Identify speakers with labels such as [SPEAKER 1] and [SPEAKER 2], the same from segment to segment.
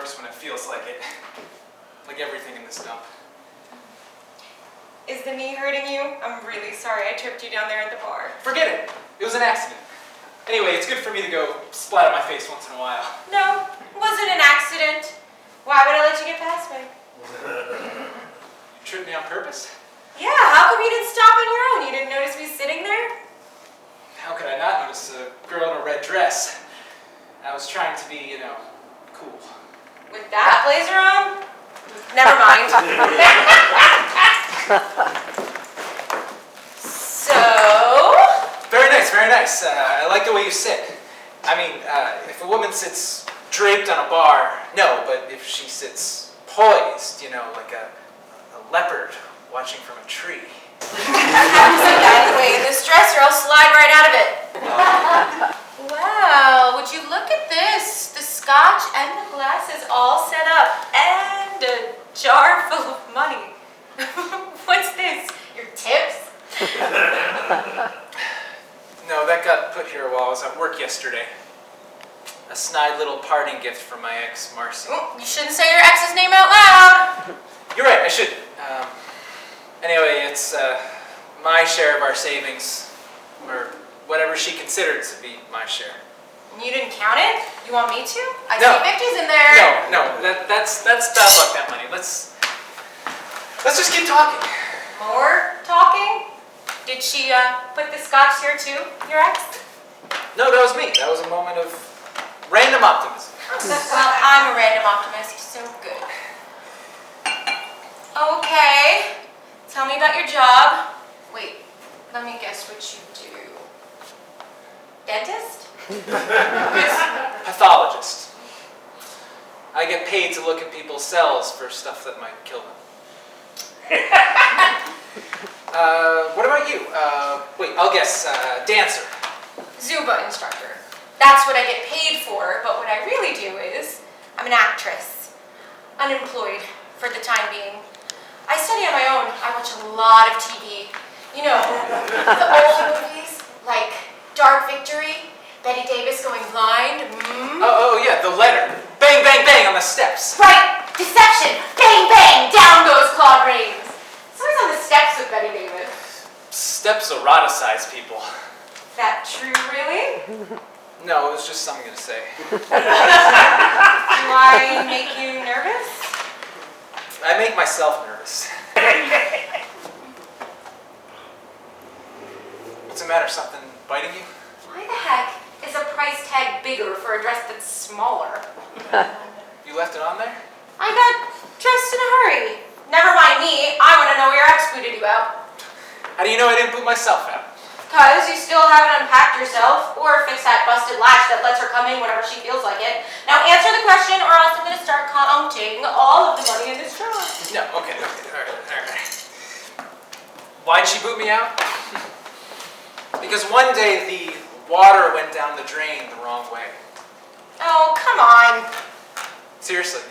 [SPEAKER 1] worse when it feels like it. Like everything in this dump.
[SPEAKER 2] Is the knee hurting you? I'm really sorry I tripped you down there at the bar.
[SPEAKER 1] Forget it. It was an accident. Anyway, it's good for me to go splat on my face once in a while.
[SPEAKER 2] No, it wasn't an accident. Why would I let you get past me?
[SPEAKER 1] You tripped me on purpose?
[SPEAKER 2] Yeah, how come you didn't stop on your own? You didn't notice me sitting there?
[SPEAKER 1] How could I not notice a girl in a red dress? I was trying to be, cool.
[SPEAKER 2] With that blazer on? Never mind. So?
[SPEAKER 1] Very nice, very nice. I like the way you sit. I mean, if a woman sits draped on a bar, no, but if she sits poised, like a leopard watching from a tree.
[SPEAKER 2] Anyway, in this dress or I'll slide right out of it. Wow, would you look at this? The scotch and the glass is all set up. And a jar full of money. What's this? Your tips?
[SPEAKER 1] No, that got put here while I was at work yesterday. A snide little parting gift from my ex, Marcy.
[SPEAKER 2] You shouldn't say your ex's name out loud.
[SPEAKER 1] You're right, I should. Anyway, it's my share of our savings, or whatever she considered to be my share.
[SPEAKER 2] You didn't count it? You want me to? I
[SPEAKER 1] No.
[SPEAKER 2] see 50s in there.
[SPEAKER 1] No, that's bad luck, that money. Let's just keep talking.
[SPEAKER 2] More talking? Did she put the scotch here too, your ex?
[SPEAKER 1] No, that was me. That was a moment of random optimism.
[SPEAKER 2] Well, I'm a random optimist, so good. Okay, tell me about your job. Wait, let me guess what you do. Dentist?
[SPEAKER 1] Pathologist. I get paid to look at people's cells for stuff that might kill them. What about you? Wait, I'll guess. Dancer.
[SPEAKER 2] Zumba instructor. That's what I get paid for, but what I really do is, I'm an actress. Unemployed for the time being. I study on my own. I watch a lot of TV. You know, the old movies, like Dark Victory, Betty Davis going blind.
[SPEAKER 1] Oh, yeah, the letter. Bang, bang, bang on the steps.
[SPEAKER 2] Right! Deception! Bang, bang! Down goes Claude Rains. So he's on the steps with Betty Davis.
[SPEAKER 1] Steps eroticize people.
[SPEAKER 2] That true, really?
[SPEAKER 1] No, it was just something to say.
[SPEAKER 2] Do I make you nervous?
[SPEAKER 1] I make myself nervous. What's the matter? Something biting you?
[SPEAKER 2] Why the heck is a price tag bigger for a dress that's smaller?
[SPEAKER 1] You left it on there?
[SPEAKER 2] I got dressed in a hurry. Never mind me, I want to know where your ex booted you out.
[SPEAKER 1] How do you know I didn't boot myself out?
[SPEAKER 2] Because you still haven't unpacked yourself or fixed that busted latch that lets her come in whenever she feels like it. Now answer the question or else I'm going to start counting all of the money in this jar.
[SPEAKER 1] No, okay, all right. Why'd she boot me out? Because one day the water went down the drain the wrong way.
[SPEAKER 2] Oh, come on.
[SPEAKER 1] Seriously.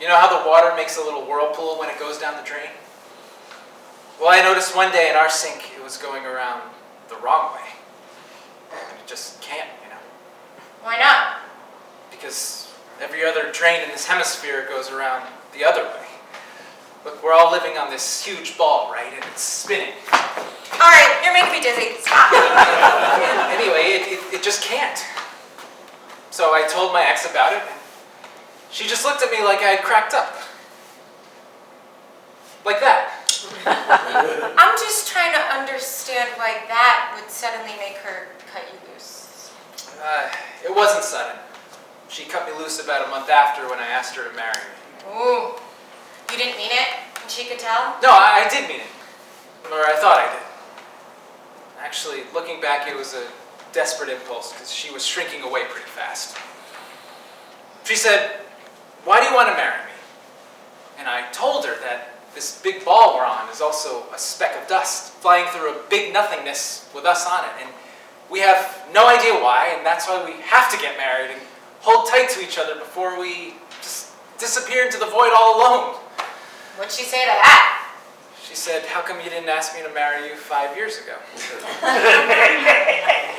[SPEAKER 1] You know how the water makes a little whirlpool when it goes down the drain? Well, I noticed one day in our sink it was going around the wrong way. And it just can't,
[SPEAKER 2] Why not?
[SPEAKER 1] Because every other drain in this hemisphere goes around the other way. Look, we're all living on this huge ball, right? And it's spinning.
[SPEAKER 2] All right, you're making me dizzy. Stop.
[SPEAKER 1] Anyway, it just can't. So I told my ex about it, and she just looked at me like I had cracked up. Like that.
[SPEAKER 2] I'm just trying to understand why that would suddenly make her cut you loose.
[SPEAKER 1] It wasn't sudden. She cut me loose about a month after when I asked her to marry me.
[SPEAKER 2] Ooh, you didn't mean it, and she could tell?
[SPEAKER 1] No, I did mean it. Or I thought I did. Actually, looking back, it was a desperate impulse because she was shrinking away pretty fast. She said, "Why do you want to marry me?" And I told her that this big ball we're on is also a speck of dust flying through a big nothingness with us on it. And we have no idea why, and that's why we have to get married and hold tight to each other before we just disappear into the void all alone.
[SPEAKER 2] What'd she say to that?
[SPEAKER 1] She said, "How come you didn't ask me to marry you 5 years ago?"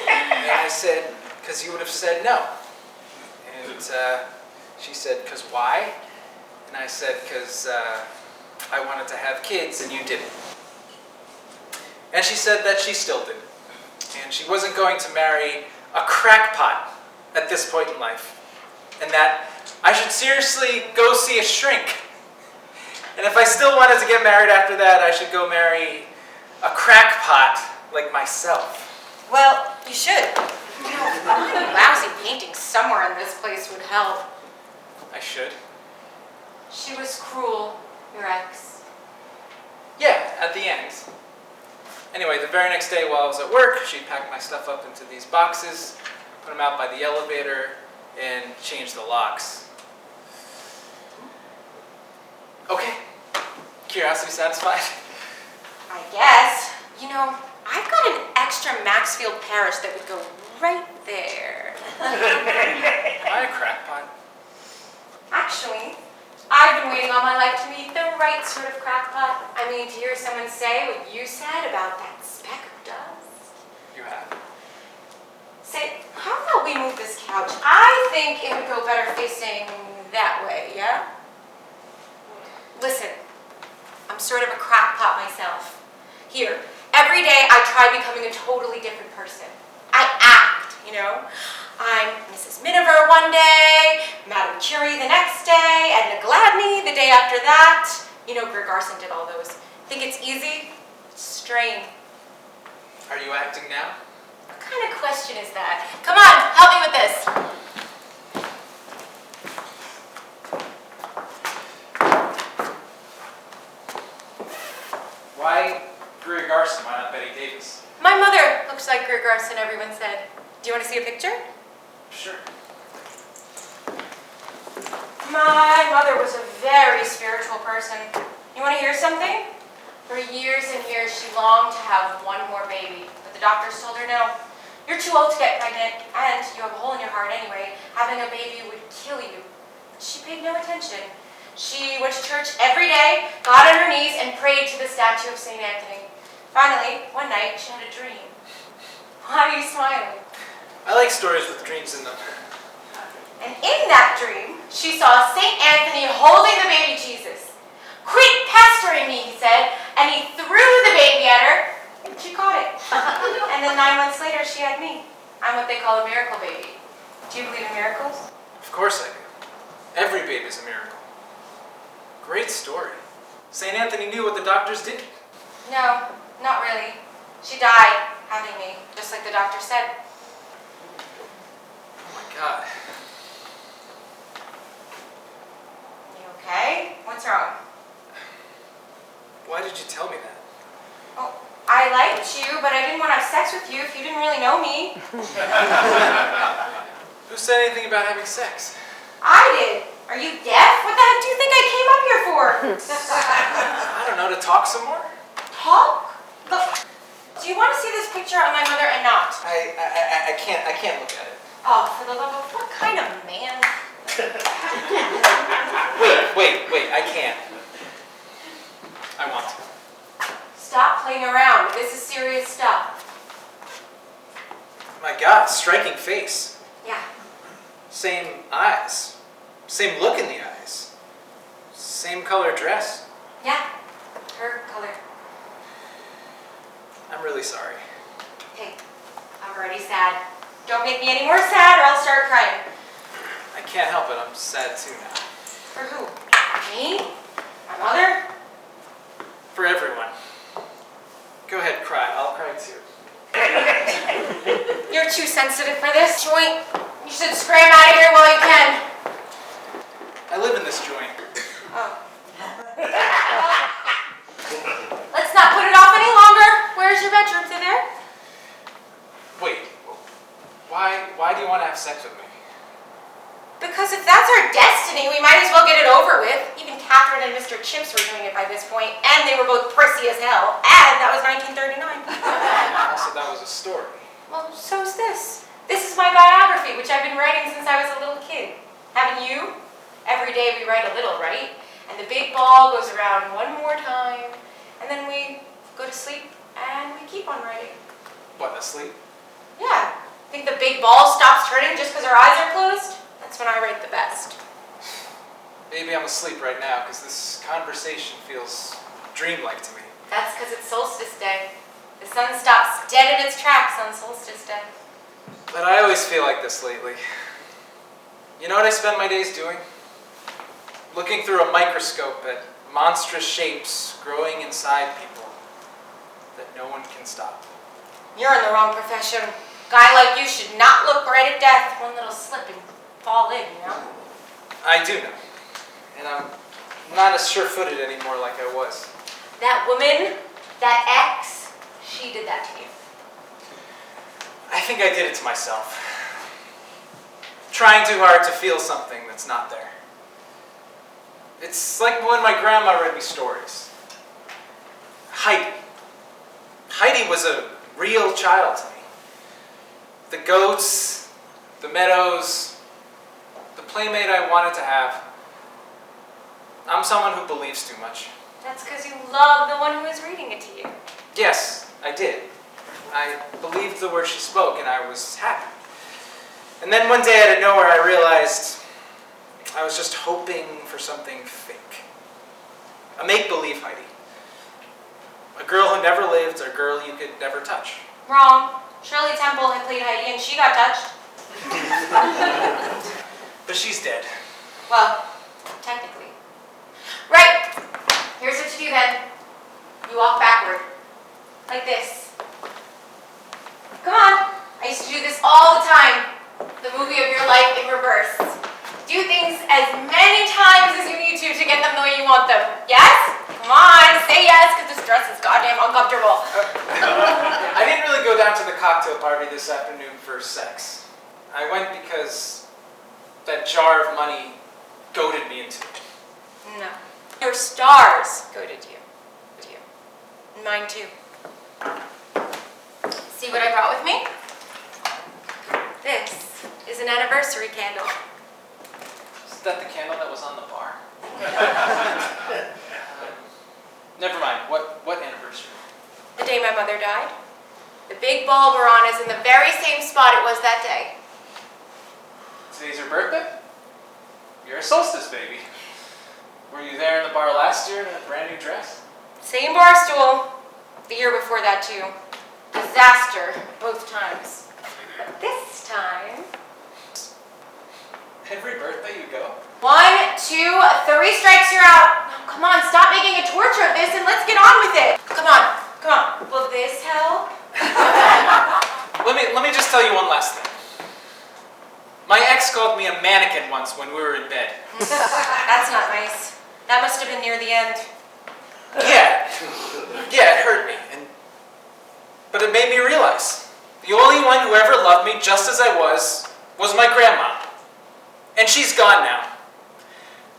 [SPEAKER 1] And I said, "Because you would have said no." And She said, "'Cause why?" And I said, "'Cause I wanted to have kids and you didn't." And she said that she still didn't. And she wasn't going to marry a crackpot at this point in life. And that I should seriously go see a shrink. And if I still wanted to get married after that, I should go marry a crackpot like myself.
[SPEAKER 2] Well, you should. You know, a lousy painting somewhere in this place would help.
[SPEAKER 1] I should.
[SPEAKER 2] She was cruel, your ex.
[SPEAKER 1] Yeah, at the end. Anyway, the very next day while I was at work, she packed my stuff up into these boxes, put them out by the elevator, and changed the locks. Okay. Curiosity satisfied?
[SPEAKER 2] I guess. You know, I've got an extra Maxfield Parrish that would go right there.
[SPEAKER 1] Am I a crackpot?
[SPEAKER 2] Actually, I've been waiting all my life to meet the right sort of crackpot. I mean, to hear someone say what you said about that speck of dust.
[SPEAKER 1] You have.
[SPEAKER 2] Say, how about we move this couch? I think it would go better facing that way, yeah? Listen, I'm sort of a crackpot myself. Here, every day I try becoming a totally different person. I act, you know? I'm Mrs. Miniver one day, Madame Curie the next day, Edna Gladney the day after that. You know, Greer Garson did all those. Think it's easy? Strain.
[SPEAKER 1] Are you acting now?
[SPEAKER 2] What kind of question is that? Come on, help me with this.
[SPEAKER 1] Why Greer Garson? Why not Betty Davis?
[SPEAKER 2] My mother looks like Greer Garson, everyone said. Do you want to see a picture?
[SPEAKER 1] Sure.
[SPEAKER 2] My mother was a very spiritual person. You want to hear something? For years and years, she longed to have one more baby, but the doctors told her no. You're too old to get pregnant, and you have a hole in your heart anyway. Having a baby would kill you. But she paid no attention. She went to church every day, got on her knees, and prayed to the statue of St. Anthony. Finally, one night, she had a dream. Why are you smiling?
[SPEAKER 1] I like stories with dreams in them.
[SPEAKER 2] And in that dream, she saw St. Anthony holding the baby Jesus. "Quit pestering me," he said, and he threw the baby at her, and she caught it. And then 9 months later, she had me. I'm what they call a miracle baby. Do you believe in miracles?
[SPEAKER 1] Of course I do. Every baby's a miracle. Great story. St. Anthony knew what the doctors did.
[SPEAKER 2] No, not really. She died having me, just like the doctor said.
[SPEAKER 1] Oh my God.
[SPEAKER 2] You okay? What's wrong?
[SPEAKER 1] Why did you tell me that?
[SPEAKER 2] Oh, I liked you, but I didn't want to have sex with you if you didn't really know me.
[SPEAKER 1] Who said anything about having sex?
[SPEAKER 2] I did. Are you deaf? What the heck do you think I came up here for?
[SPEAKER 1] I don't know, to talk some more?
[SPEAKER 2] Talk? Look, do you want to see this picture of my mother and not?
[SPEAKER 1] I can't look at it.
[SPEAKER 2] Oh, for the love of what kind of man?
[SPEAKER 1] Wait, I can't. I want to.
[SPEAKER 2] Stop playing around. This is serious stuff.
[SPEAKER 1] My God, striking face.
[SPEAKER 2] Yeah.
[SPEAKER 1] Same eyes. Same look in the eyes. Same color dress.
[SPEAKER 2] Yeah. Her color.
[SPEAKER 1] I'm really sorry.
[SPEAKER 2] Hey, I'm already sad. Don't make me any more sad or I'll start crying.
[SPEAKER 1] I can't help it, I'm sad too now.
[SPEAKER 2] For who? Me? My mother?
[SPEAKER 1] For everyone. Go ahead, cry. I'll cry too.
[SPEAKER 2] You're too sensitive for this joint. You should scram out of here while you can.
[SPEAKER 1] I live in this joint.
[SPEAKER 2] Oh. Let's not put it off any longer. Where's your bedroom? Is it there?
[SPEAKER 1] Wait, why do you want to have sex with me?
[SPEAKER 2] Because if that's our destiny, we might as well get it over with. Even Catherine and Mr. Chips were doing it by this point, and they were both prissy as hell, and that was 1939.
[SPEAKER 1] Also, that was a story.
[SPEAKER 2] Well, so's this. This is my biography, which I've been writing since I was a little kid. Haven't you? Every day we write a little, right? And the big ball goes around one more time, and then we go to sleep, and we keep on writing.
[SPEAKER 1] What, asleep?
[SPEAKER 2] Yeah. Think the big ball stops turning just because our eyes are closed? That's when I write the best.
[SPEAKER 1] Maybe I'm asleep right now because this conversation feels dreamlike to me.
[SPEAKER 2] That's because it's Solstice Day. The sun stops dead in its tracks on Solstice Day.
[SPEAKER 1] But I always feel like this lately. You know what I spend my days doing? Looking through a microscope at monstrous shapes growing inside people that no one can stop.
[SPEAKER 2] You're in the wrong profession. Guy like you should not look right at death. One little slip and fall in, you know?
[SPEAKER 1] I do know. And I'm not as sure-footed anymore like I was.
[SPEAKER 2] That woman, that ex, she did that to you.
[SPEAKER 1] I think I did it to myself. Trying too hard to feel something that's not there. It's like when my grandma read me stories. Heidi. Heidi was a real child to me. The goats, the meadows, the playmate I wanted to have. I'm someone who believes too much.
[SPEAKER 2] That's because you love the one who was reading it to you.
[SPEAKER 1] Yes, I did. I believed the words she spoke and I was happy. And then one day out of nowhere I realized I was just hoping for something fake. A make-believe Heidi. A girl who never lived, a girl you could never touch.
[SPEAKER 2] Wrong. Shirley Temple had played Heidi and she got touched.
[SPEAKER 1] But she's dead.
[SPEAKER 2] Well, technically. Right. Here's what you do then. You walk backward. Like this. Come on. I used to do this all the time. The movie of your life in reverse. Do things as many times as you need to get them the way you want them. Yes? Come on, say yes, because this dress is goddamn uncomfortable.
[SPEAKER 1] I didn't really go down to the cocktail party this afternoon for sex. I went because that jar of money goaded me into it.
[SPEAKER 2] No. Your stars goaded you. And mine too. See what I brought with me? This is an anniversary candle.
[SPEAKER 1] Is that the candle that was on the bar? Never mind. What anniversary?
[SPEAKER 2] The day my mother died. The big bulb we're on is in the very same spot it was that day.
[SPEAKER 1] Today's your birthday? You're a Solstice baby. Were you there in the bar last year in a brand new dress?
[SPEAKER 2] Same bar stool. The year before that too. Disaster both times. But this time...
[SPEAKER 1] Every birthday you go?
[SPEAKER 2] 1, 2, 3 strikes, you're out. Oh, come on, stop making a torture of this and let's get on with it. Come on. Will this help?
[SPEAKER 1] Let me just tell you one last thing. My ex called me a mannequin once when we were in bed.
[SPEAKER 2] That's not nice. That must have been near the end.
[SPEAKER 1] Yeah, it hurt me. But it made me realize the only one who ever loved me just as I was my grandma. And she's gone now.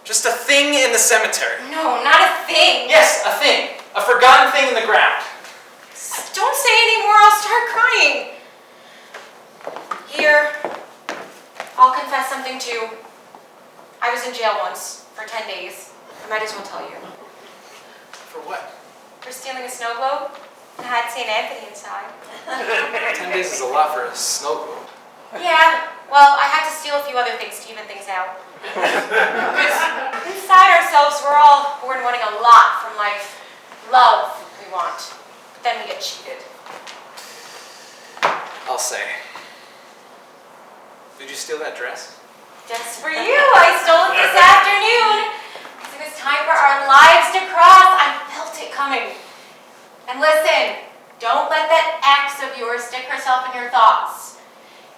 [SPEAKER 1] Just a thing in the cemetery.
[SPEAKER 2] No, not a thing.
[SPEAKER 1] Yes, a thing. A forgotten thing in the ground.
[SPEAKER 2] Don't say anymore, I'll start crying. Here, I'll confess something too. I was in jail once for 10 days. I might as well tell you.
[SPEAKER 1] For what?
[SPEAKER 2] For stealing a snow globe. It had St. Anthony inside.
[SPEAKER 1] 10 days is a lot for a snow globe.
[SPEAKER 2] Yeah, well, I had to steal a few other things to even things out. Because inside ourselves, we're all born wanting a lot from life. Love, we want. But then we get cheated.
[SPEAKER 1] I'll say. Did you steal that dress?
[SPEAKER 2] Just for you, I stole it this afternoon. Because it was time for our lives to cross. I felt it coming. And listen, don't let that ex of yours stick herself in your thoughts.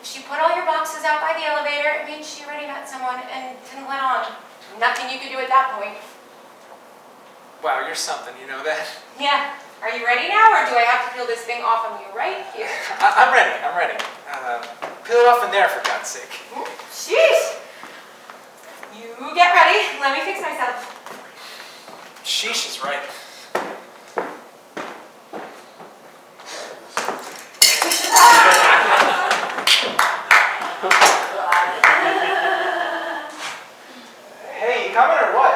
[SPEAKER 2] If she put all your boxes out by the elevator, it means she already met someone and didn't let on. Nothing you could do at that point.
[SPEAKER 1] Wow, you're something, you know that?
[SPEAKER 2] Yeah. Are you ready now, or do I have to peel this thing off of you right here?
[SPEAKER 1] I'm ready. Peel it off in there, for God's sake.
[SPEAKER 2] Sheesh. You get ready. Let me fix myself.
[SPEAKER 1] Sheesh is right. Hey, you coming or what?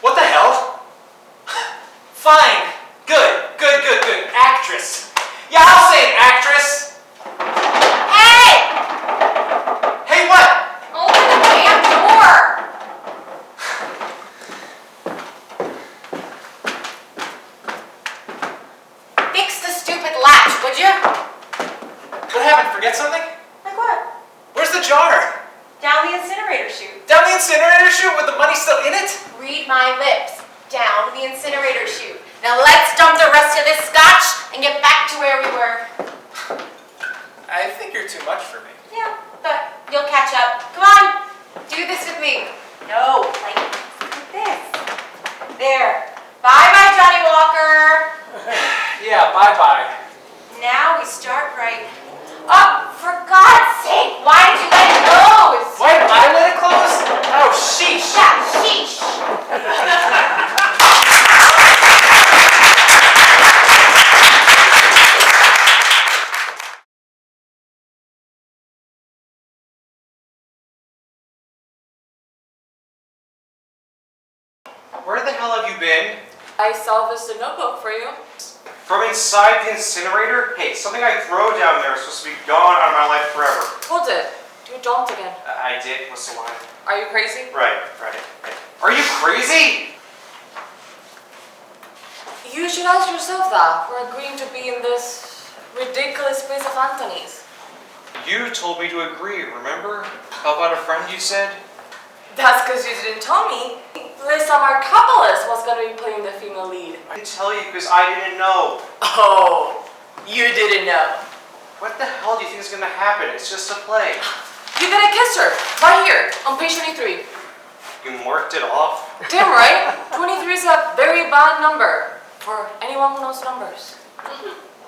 [SPEAKER 1] What the hell? Fine. Good. Actress. Yeah, I'll say it, actress.
[SPEAKER 2] Hey!
[SPEAKER 1] Hey, what?
[SPEAKER 2] Did you?
[SPEAKER 1] What happened? Forget something?
[SPEAKER 2] Like what?
[SPEAKER 1] Where's the jar?
[SPEAKER 2] Down the incinerator chute.
[SPEAKER 1] Down the incinerator chute with the money still in it?
[SPEAKER 2] Read my lips. Down the incinerator chute. Now let's dump the rest of this scotch and get back to where we were.
[SPEAKER 1] I think you're too much for me.
[SPEAKER 2] Yeah, but you'll catch up. Come on, do this with me. No, like this. There. Bye-bye, Johnny Walker.
[SPEAKER 1] Yeah, bye-bye.
[SPEAKER 2] Now we start right. Oh, for God's sake, why did you let it close?
[SPEAKER 1] Why did I let it close? Oh, sheesh.
[SPEAKER 2] Yeah, sheesh.
[SPEAKER 3] Where the hell have you been?
[SPEAKER 4] I salvaged a notebook for you.
[SPEAKER 3] From inside the incinerator? Hey, something I throw down there is supposed to be gone out of my life forever.
[SPEAKER 4] Hold it. You dumped again.
[SPEAKER 3] I did. What's the line?
[SPEAKER 4] Are you crazy?
[SPEAKER 3] Right. Are you crazy?
[SPEAKER 4] You should ask yourself that for agreeing to be in this ridiculous place of Anthony's.
[SPEAKER 3] You told me to agree, remember? How about a friend you said?
[SPEAKER 4] That's because you didn't tell me. Lisa Markopoulos was going to be playing the female lead.
[SPEAKER 3] I didn't tell you because I didn't know.
[SPEAKER 4] Oh, you didn't know.
[SPEAKER 3] What the hell do you think is going to happen? It's just a play.
[SPEAKER 4] You're going to kiss her. Right here, on page 23.
[SPEAKER 3] You marked it off?
[SPEAKER 4] Damn right. 23 is a very bad number for anyone who knows numbers.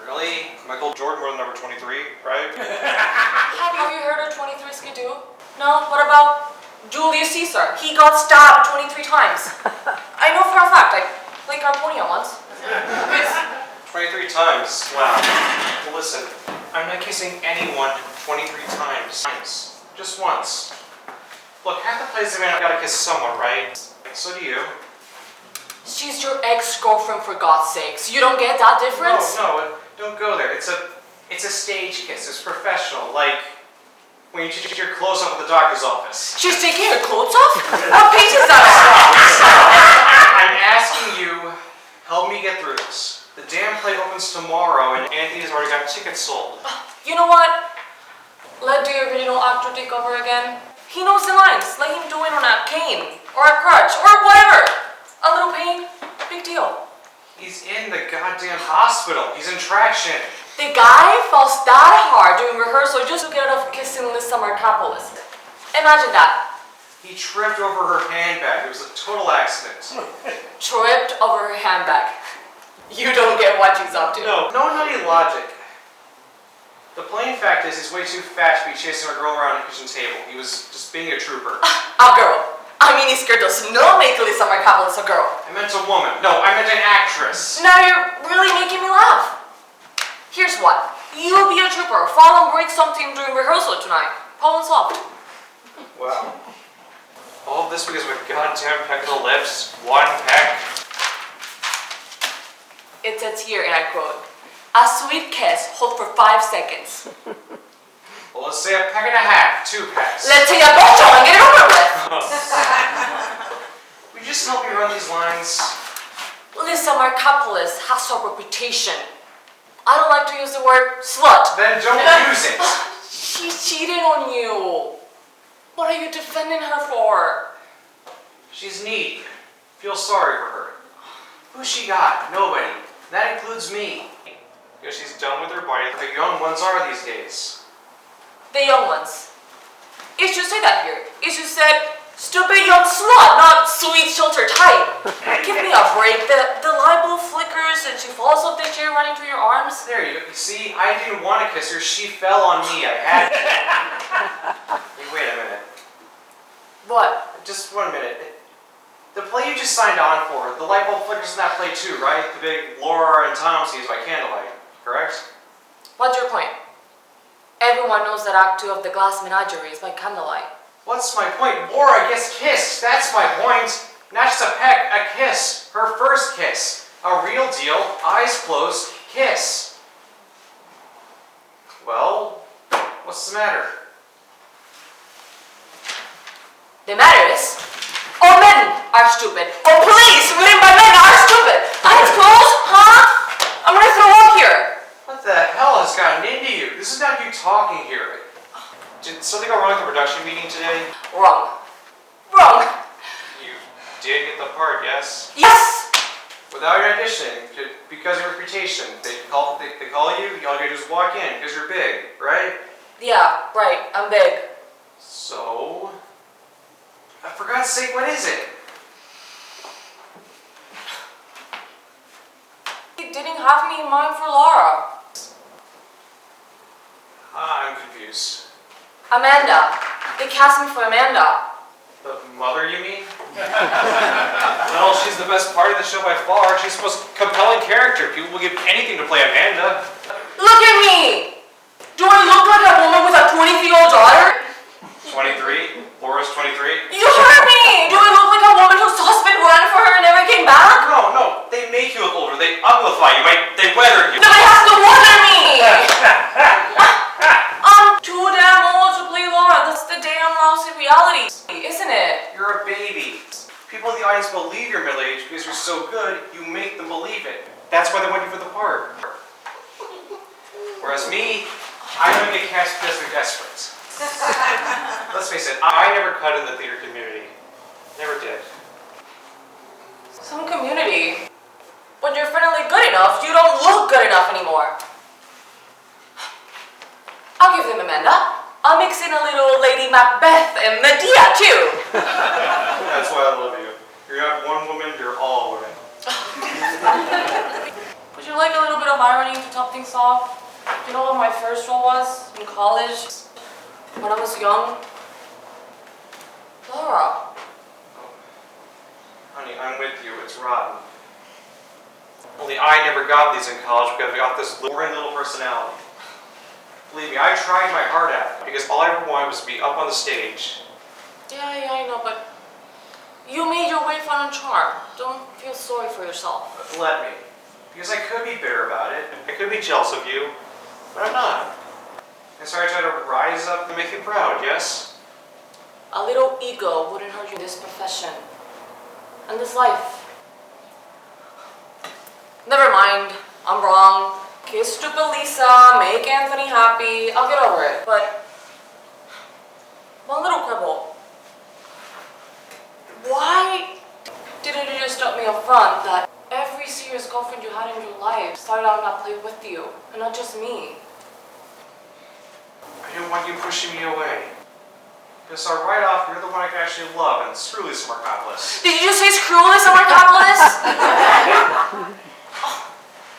[SPEAKER 3] Really? Michael Jordan more than number 23, right?
[SPEAKER 4] Have you heard of 23 Skidoo? No? What about Julius Caesar? He got stabbed 23 times. I know for a fact. I played Carponia once.
[SPEAKER 3] 23 times. Wow. Well, listen, I'm not kissing anyone 23 times. Just once. Look, half the places I've gotta kiss someone, right? So do you.
[SPEAKER 4] She's your ex-girlfriend, for God's sakes. You don't get that difference?
[SPEAKER 3] No, don't go there. It's a stage kiss. It's professional. Like when you take your clothes off at the doctor's office.
[SPEAKER 4] She's taking her clothes off? What page is that on?
[SPEAKER 3] I'm asking you, help me get through this. The damn play opens tomorrow, and Anthony's already got tickets sold.
[SPEAKER 4] You know what? Let the original actor take over again. He knows the lines. Let him do it on a cane, or a crutch, or whatever. A little pain, big deal.
[SPEAKER 3] He's in the goddamn hospital. He's in traction.
[SPEAKER 4] The guy falls that hard during rehearsal just to get out of kissing Lisa Markopoulos. Imagine that.
[SPEAKER 3] He tripped over her handbag. It was a total accident.
[SPEAKER 4] Tripped over her handbag. You don't get what she's up to.
[SPEAKER 3] No nutty logic. The plain fact is he's way too fat to be chasing a girl around a kitchen table. He was just being a trooper.
[SPEAKER 4] A girl. I mean, his skirt does not make Lisa Markopoulos a girl.
[SPEAKER 3] I meant a woman. No, I meant an actress.
[SPEAKER 4] Now you're really making me laugh. Here's what. You'll be a trooper. Fall and break something during rehearsal tonight. Problem solved.
[SPEAKER 3] Wow. All of this because of a goddamn peck of the lips. One peck.
[SPEAKER 4] It says here, and I quote, "A sweet kiss, hold for 5 seconds."
[SPEAKER 3] Well, let's say a peck and a half. 2 pecks.
[SPEAKER 4] Let's say a bocho and get it over with.
[SPEAKER 3] Will you just help me run these lines?
[SPEAKER 4] Lisa Markopoulos has a reputation. I don't like to use the word slut.
[SPEAKER 3] Then don't use it.
[SPEAKER 4] She cheated on you. What are you defending her for?
[SPEAKER 3] She's needy. Feel sorry for her. Who's she got? Nobody. That includes me. Because she's done with her body like the young ones are these days.
[SPEAKER 4] The young ones. It should say that here. It should say, stupid young slut, not sweet shelter type. Give me a break. The libel flickers and she falls off the chair running through your arms.
[SPEAKER 3] There you go. You see, I didn't want to kiss her. She fell on me. I had to. Hey, wait a minute.
[SPEAKER 4] What?
[SPEAKER 3] Just 1 minute. The play you just signed on for, the light bulb flickers in that play too, right? The big Laura and Tom sees by candlelight, correct?
[SPEAKER 4] What's your point? Everyone knows that Act 2 of The Glass Menagerie is by candlelight.
[SPEAKER 3] What's my point? Laura gets kissed. That's my point. Not just a peck, a kiss. Her first kiss. A real deal, eyes closed, kiss. Well, what's the matter?
[SPEAKER 4] The matter is, all men are stupid. All plays written by men are stupid. Eyes closed, huh? I'm gonna throw up here.
[SPEAKER 3] What the the hell has gotten into you? This is not you talking here. Did something go wrong at the production meeting today?
[SPEAKER 4] Wrong. Wrong.
[SPEAKER 3] You did get the part, yes?
[SPEAKER 4] Yes!
[SPEAKER 3] Without your auditioning, because of your reputation. They call you, all you gotta do is walk in, because you're big, right?
[SPEAKER 4] Yeah, right. I'm big.
[SPEAKER 3] So... for God's sake, what is it?
[SPEAKER 4] He didn't have me in mind for Laura.
[SPEAKER 3] I'm confused.
[SPEAKER 4] Amanda. They cast me for Amanda.
[SPEAKER 3] The mother, you mean? Well, she's the best part of the show by far. She's the most compelling character. People will give anything to play Amanda.
[SPEAKER 4] Look at me! Do I look like a woman with a 23-year-old daughter?
[SPEAKER 3] 23? Laura's 23?
[SPEAKER 4] You heard me! Do I look like a woman whose husband ran for her and never came back?
[SPEAKER 3] No. They make you look older. They uglify you. They weather you.
[SPEAKER 4] Nobody has to wonder me! I'm too damn old to play Laura. That's the damn lousy reality, isn't it?
[SPEAKER 3] You're a baby. People in the audience believe you're middle-aged because you're so good, you make them believe it. That's why they want you for the part. Whereas me, I don't get cast because they're desperate. Let's face it, I never cut in the theater community. Never did.
[SPEAKER 4] Some community. When you're finally good enough, you don't look good enough anymore. I'll give them Amanda. I'll mix in a little Lady Macbeth and Medea too.
[SPEAKER 3] That's why I love you. You're not one woman, you're all women.
[SPEAKER 4] Would you like a little bit of irony to top things off? You know what my first role was in college? When I was young? Laura.
[SPEAKER 3] Honey, I'm with you, it's rotten. Only I never got these in college because I got this boring little personality. Believe me, I tried my heart out because all I ever wanted was to be up on the stage.
[SPEAKER 4] Yeah, I know, but you made your way fun and charm. Don't feel sorry for yourself.
[SPEAKER 3] But let me. Because I could be bitter about it. I could be jealous of you, but I'm not. And so I try to rise up and make you proud, yes?
[SPEAKER 4] A little ego wouldn't hurt you in this profession. And this life. Never mind. I'm wrong. Kiss stupid Lisa, make Anthony happy. I'll get over it. But one little quibble. Why didn't you just tell me up front that every serious girlfriend you had in your life started out not playing with you, and not just me?
[SPEAKER 3] I didn't want you pushing me away. Because right off, you're the one I can actually love, and screw Lisa Markopoulos.
[SPEAKER 4] Did you just say screw Lisa Markopoulos?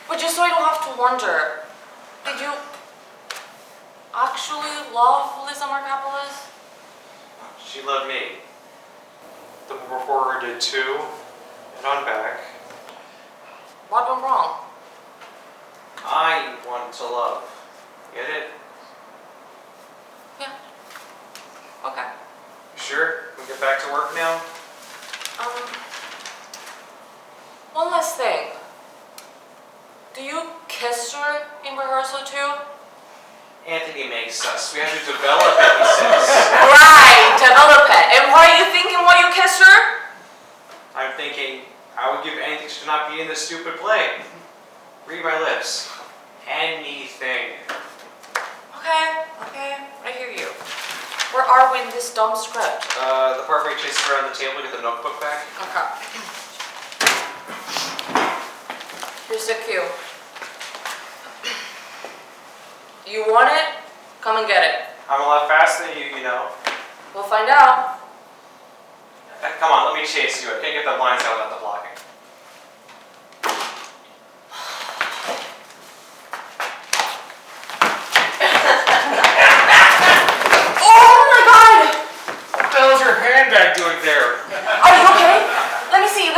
[SPEAKER 4] But just so I don't have to wonder, did you actually love Lisa Markopoulos?
[SPEAKER 3] She loved me. The one before her did too, and I'm back.
[SPEAKER 4] What went wrong?
[SPEAKER 3] I want to love. Get it?
[SPEAKER 4] Yeah. Okay.
[SPEAKER 3] You sure? We can get back to work now?
[SPEAKER 4] One last thing. Do you kiss her in rehearsal too?
[SPEAKER 3] Anthony makes us. We have to develop it, he says.
[SPEAKER 4] Right, develop it. And what are you thinking while you kiss her?
[SPEAKER 3] I'm thinking, I would give anything to not be in this stupid play. Read my lips. Anything.
[SPEAKER 4] Okay, I hear you. Where are we in this dumb script?
[SPEAKER 3] The part where he chases around the table to get the notebook back.
[SPEAKER 4] Okay. Here's the cue. You want it? Come and get it.
[SPEAKER 3] I'm a lot faster than you, you know.
[SPEAKER 4] We'll find out.
[SPEAKER 3] Come on, let me chase you. I can't get the lines out without the blocking.
[SPEAKER 4] Oh my god!
[SPEAKER 3] What the hell's your handbag doing there?
[SPEAKER 4] Are you okay? Let me see.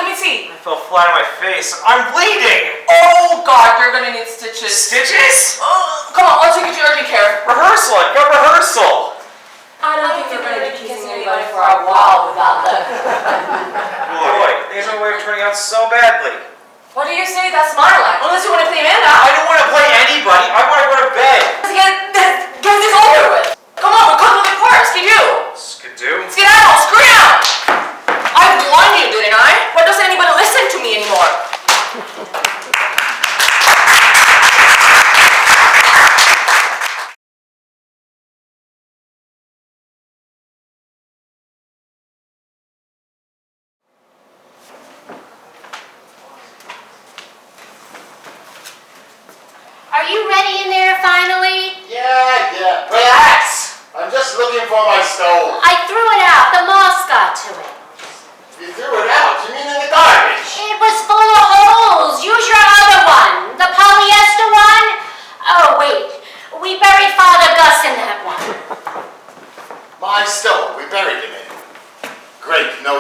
[SPEAKER 3] I fell flat on my face. I'm bleeding!
[SPEAKER 4] Oh god, you're gonna need stitches.
[SPEAKER 3] Stitches?
[SPEAKER 4] Come on, I'll take you to urgent care.
[SPEAKER 3] Rehearsal! I've got rehearsal!
[SPEAKER 4] I don't think you're gonna be kissing anybody for a while with that lip.
[SPEAKER 3] Boy, things are way of turning out so badly.
[SPEAKER 4] What do you say? That's my line. Unless you want to play Amanda.
[SPEAKER 3] I don't want to play anybody. I want to go to bed.
[SPEAKER 4] Get this over with. Come on, we're cooking the chorus. Skidoo.
[SPEAKER 3] Skidoo?
[SPEAKER 4] Skedaddle, scream out. I warned you, didn't I? Why doesn't anybody listen to me anymore?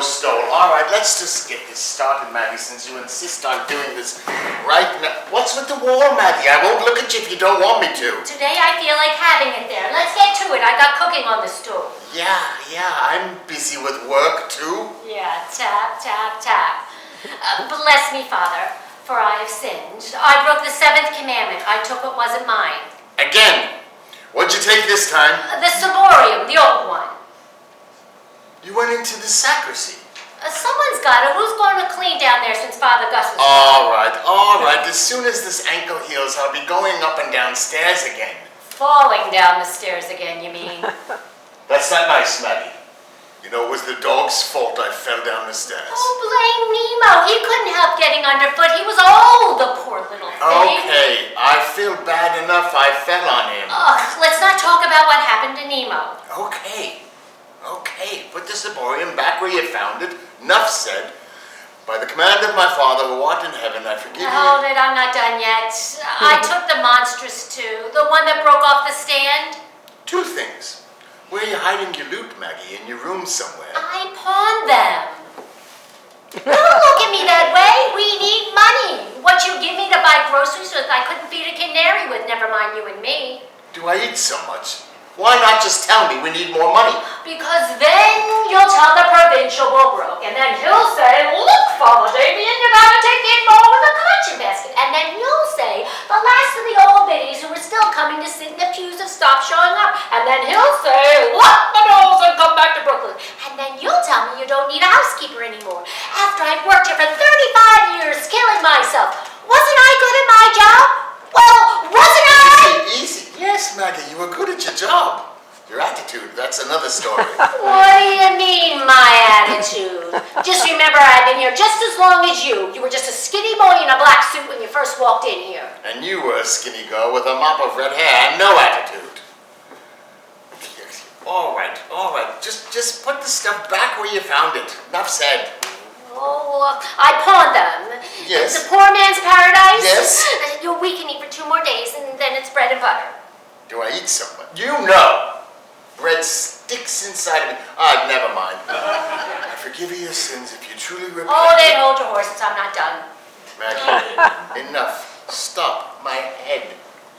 [SPEAKER 5] stole. All right, let's just get this started, Maggie, since you insist on doing this right now. What's with the wall, Maggie? I won't look at you if you don't want me to.
[SPEAKER 6] Today I feel like having it there. Let's get to it. I got cooking on the stove.
[SPEAKER 5] Yeah, I'm busy with work, too.
[SPEAKER 6] Yeah, tap, tap, tap. Bless me, Father, for I have sinned. I broke the 7th commandment. I took what wasn't mine.
[SPEAKER 5] Again. What'd you take this time?
[SPEAKER 6] The ciborium, the old one.
[SPEAKER 5] You went into the sacristy.
[SPEAKER 6] Someone's got it. Who's going to clean down there since Father Gus was
[SPEAKER 5] All right. As soon as this ankle heals, I'll be going up and downstairs again.
[SPEAKER 6] falling down the stairs again, you mean?
[SPEAKER 5] That's not nice, Maggie. You know, it was the dog's fault I fell down the stairs.
[SPEAKER 6] Oh, blame Nemo. He couldn't help getting underfoot. He was old, the poor little thing.
[SPEAKER 5] Okay, I feel bad enough I fell on him.
[SPEAKER 6] Ugh, let's not talk about what happened to Nemo.
[SPEAKER 5] Okay, put the ciborium back where you found it. Enough said. By the command of my Father who art in heaven, I forgive you.
[SPEAKER 6] Hold it, I'm not done yet. I took the monstrous too, the one that broke off the stand.
[SPEAKER 5] 2 things. Where are you hiding your loot, Maggie? In your room somewhere.
[SPEAKER 6] I pawned them. Don't look at me that way. We need money. What you give me to buy groceries with, I couldn't feed a canary with, never mind you and me.
[SPEAKER 5] Do I eat so much? Why not just tell me we need more money?
[SPEAKER 6] Because then you'll tell the provincial we're broke, and then he'll say, look, Father Damien, you gotta take in more with a collection basket. And then you'll say, the last of the old biddies who are still coming to sit in the pews have stopped showing up. And then he'll say, lock the doors and come back to Brooklyn. And then you'll tell me you don't need a housekeeper anymore. After I've worked here for 35 years, killing myself. Wasn't I good at my job? Well, wasn't I?
[SPEAKER 5] Easy. Yes, Maggie, you were good at your job. Your attitude, that's another story.
[SPEAKER 6] What do you mean, my attitude? Just remember, I've been here just as long as you. You were just a skinny boy in a black suit when you first walked in here.
[SPEAKER 5] And you were a skinny girl with a mop of red hair and no attitude. All right. Just put the stuff back where you found it. Enough said.
[SPEAKER 6] Oh, I pawned them.
[SPEAKER 5] Yes.
[SPEAKER 6] It's a poor man's paradise.
[SPEAKER 5] Yes.
[SPEAKER 6] We can eat for 2 more days, and then it's bread and butter.
[SPEAKER 5] Do I eat so much? You know. Bread sticks inside of me. Never mind. I forgive you your sins if you truly repent.
[SPEAKER 6] Hold your horses. I'm not done.
[SPEAKER 5] Maggie, enough. Stop. My head.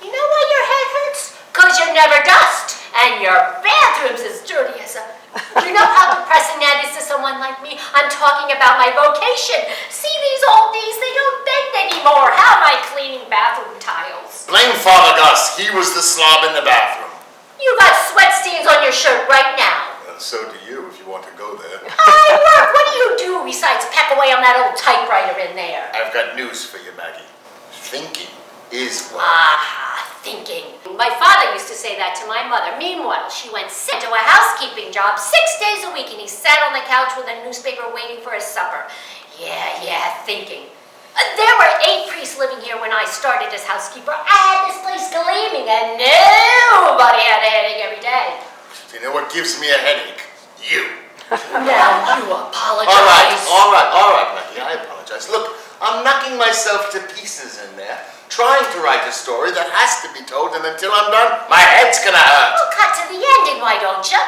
[SPEAKER 6] You know why your head hurts? Because you never dust, and your bathroom's as dirty as a... You know how depressing that is to someone like me? I'm talking about my vocation. See these oldies, they don't bend anymore. How am I cleaning bathroom tiles?
[SPEAKER 5] Blame Father Gus. He was the slob in the bathroom.
[SPEAKER 6] You got sweat stains on your shirt right now.
[SPEAKER 5] Well, so do you if you want to go there.
[SPEAKER 6] I work. What do you do besides peck away on that old typewriter in there?
[SPEAKER 5] I've got news for you, Maggie. Thinking is what...
[SPEAKER 6] Thinking. My father used to say that to my mother. Meanwhile, she went sick to a housekeeping job 6 days a week, and he sat on the couch with a newspaper waiting for his supper. Yeah, thinking. There were 8 priests living here when I started as housekeeper. I had this place gleaming, and nobody had a headache every day.
[SPEAKER 5] You know what gives me a headache? You.
[SPEAKER 6] Now you apologize.
[SPEAKER 5] All right, Maggie, I apologize. Look, I'm knocking myself to pieces in there, trying to write a story that has to be told, and until I'm done, my head's gonna hurt.
[SPEAKER 6] Well, cut to the ending, why don't you?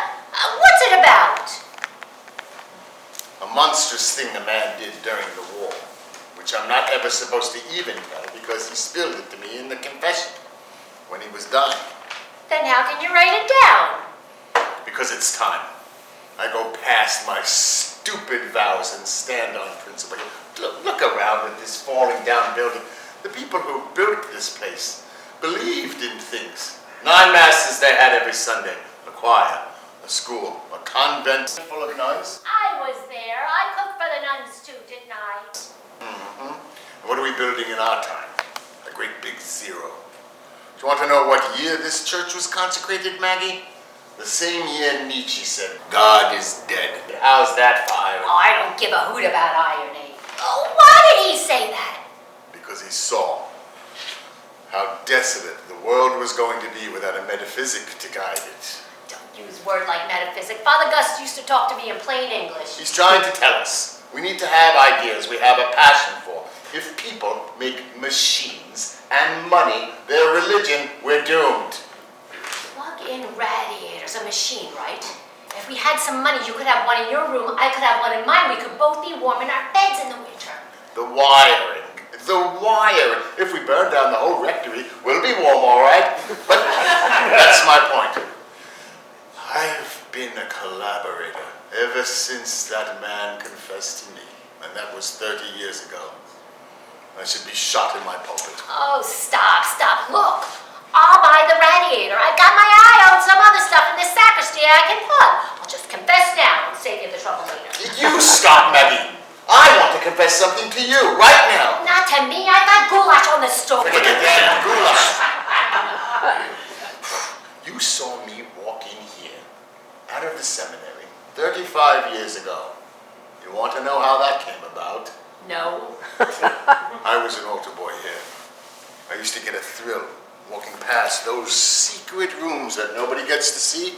[SPEAKER 6] What's it about?
[SPEAKER 5] A monstrous thing a man did during the war, which I'm not ever supposed to even tell because he spilled it to me in the confession when he was dying.
[SPEAKER 6] Then how can you write it down?
[SPEAKER 5] Because it's time. I go past my stupid vows and stand on principle. Look around at this falling down building. The people who built this place believed in things. 9 masses they had every Sunday. A choir, a school, a convent full of nuns.
[SPEAKER 6] I was there. I cooked for the nuns too, didn't I?
[SPEAKER 5] Mm-hmm. And what are we building in our time? A great big zero. Do you want to know what year this church was consecrated, Maggie? The same year Nietzsche said, God is dead. How's that for irony?
[SPEAKER 6] Oh, I don't give a hoot about irony. Oh, why did he say that?
[SPEAKER 5] Because he saw how desolate the world was going to be without a metaphysic to guide it.
[SPEAKER 6] Don't use word like metaphysic. Father Gus used to talk to me in plain English.
[SPEAKER 5] He's trying to tell us we need to have ideas we have a passion for. If people make machines and money their religion, we're doomed.
[SPEAKER 6] Plug in radiators, a machine, right? If we had some money, you could have one in your room, I could have one in mine. We could both be warm in our beds in the winter.
[SPEAKER 5] The wiring. The wiring. If we burn down the whole rectory, we'll be warm, all right? But that's my point. I've been a collaborator ever since that man confessed to me, and that was 30 years ago. I should be shot in my pulpit.
[SPEAKER 6] Oh, stop. Look, I'll buy the radiator. I've got my eye on some other stuff in the sacristy I can put. I'll just confess now and save you the trouble later.
[SPEAKER 5] You stop, Maggie. I want to confess something to you right now.
[SPEAKER 6] Not to me. I've got goulash on the stove.
[SPEAKER 5] Forget that, goulash. You saw me walk in here, out of the seminary, 35 years ago. You want to know how that came about?
[SPEAKER 6] No.
[SPEAKER 5] I was an altar boy here. I used to get a thrill walking past those secret rooms that nobody gets to see.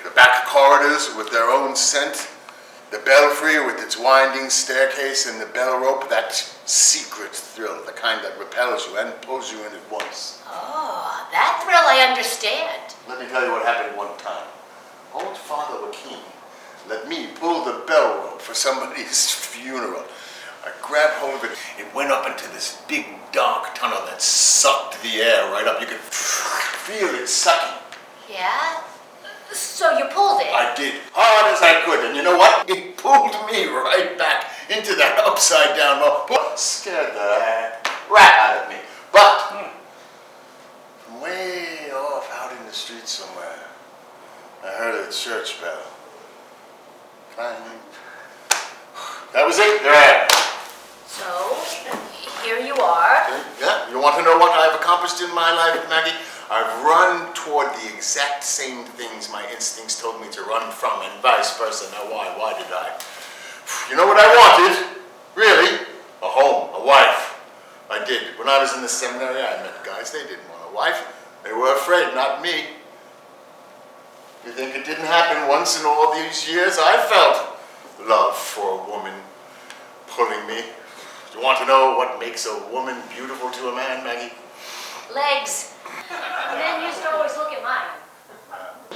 [SPEAKER 5] The back corridors with their own scent. The belfry with its winding staircase and the bell rope. That secret thrill, the kind that repels you and pulls you in at once.
[SPEAKER 6] Oh, that thrill I understand.
[SPEAKER 5] Let me tell you what happened one time. Old Father Joaquin let me pull the bell rope for somebody's funeral. I grabbed hold of it. It went up into this big dark tunnel that sucked the air right up. You could feel it sucking.
[SPEAKER 6] Yeah? So you pulled it?
[SPEAKER 5] I did, hard as I could, and you know what? It pulled me right back into that upside down rope. Scared the rat out of me. But from way off out in the street somewhere, I heard a church bell. Clang. That was it. There.
[SPEAKER 6] So, here you are.
[SPEAKER 5] Yeah, you want to know what I've accomplished in my life, Maggie? I've run toward the exact same things my instincts told me to run from, and vice versa. Now why? Why did I? You know what I wanted? Really? A home, a wife. I did. When I was in the seminary, I met guys, they didn't want a wife. They were afraid, not me. You think it didn't happen once in all these years? I felt love for a woman pulling me. You want to know what makes a woman beautiful to a man, Maggie?
[SPEAKER 6] Legs. Men used to always look at mine.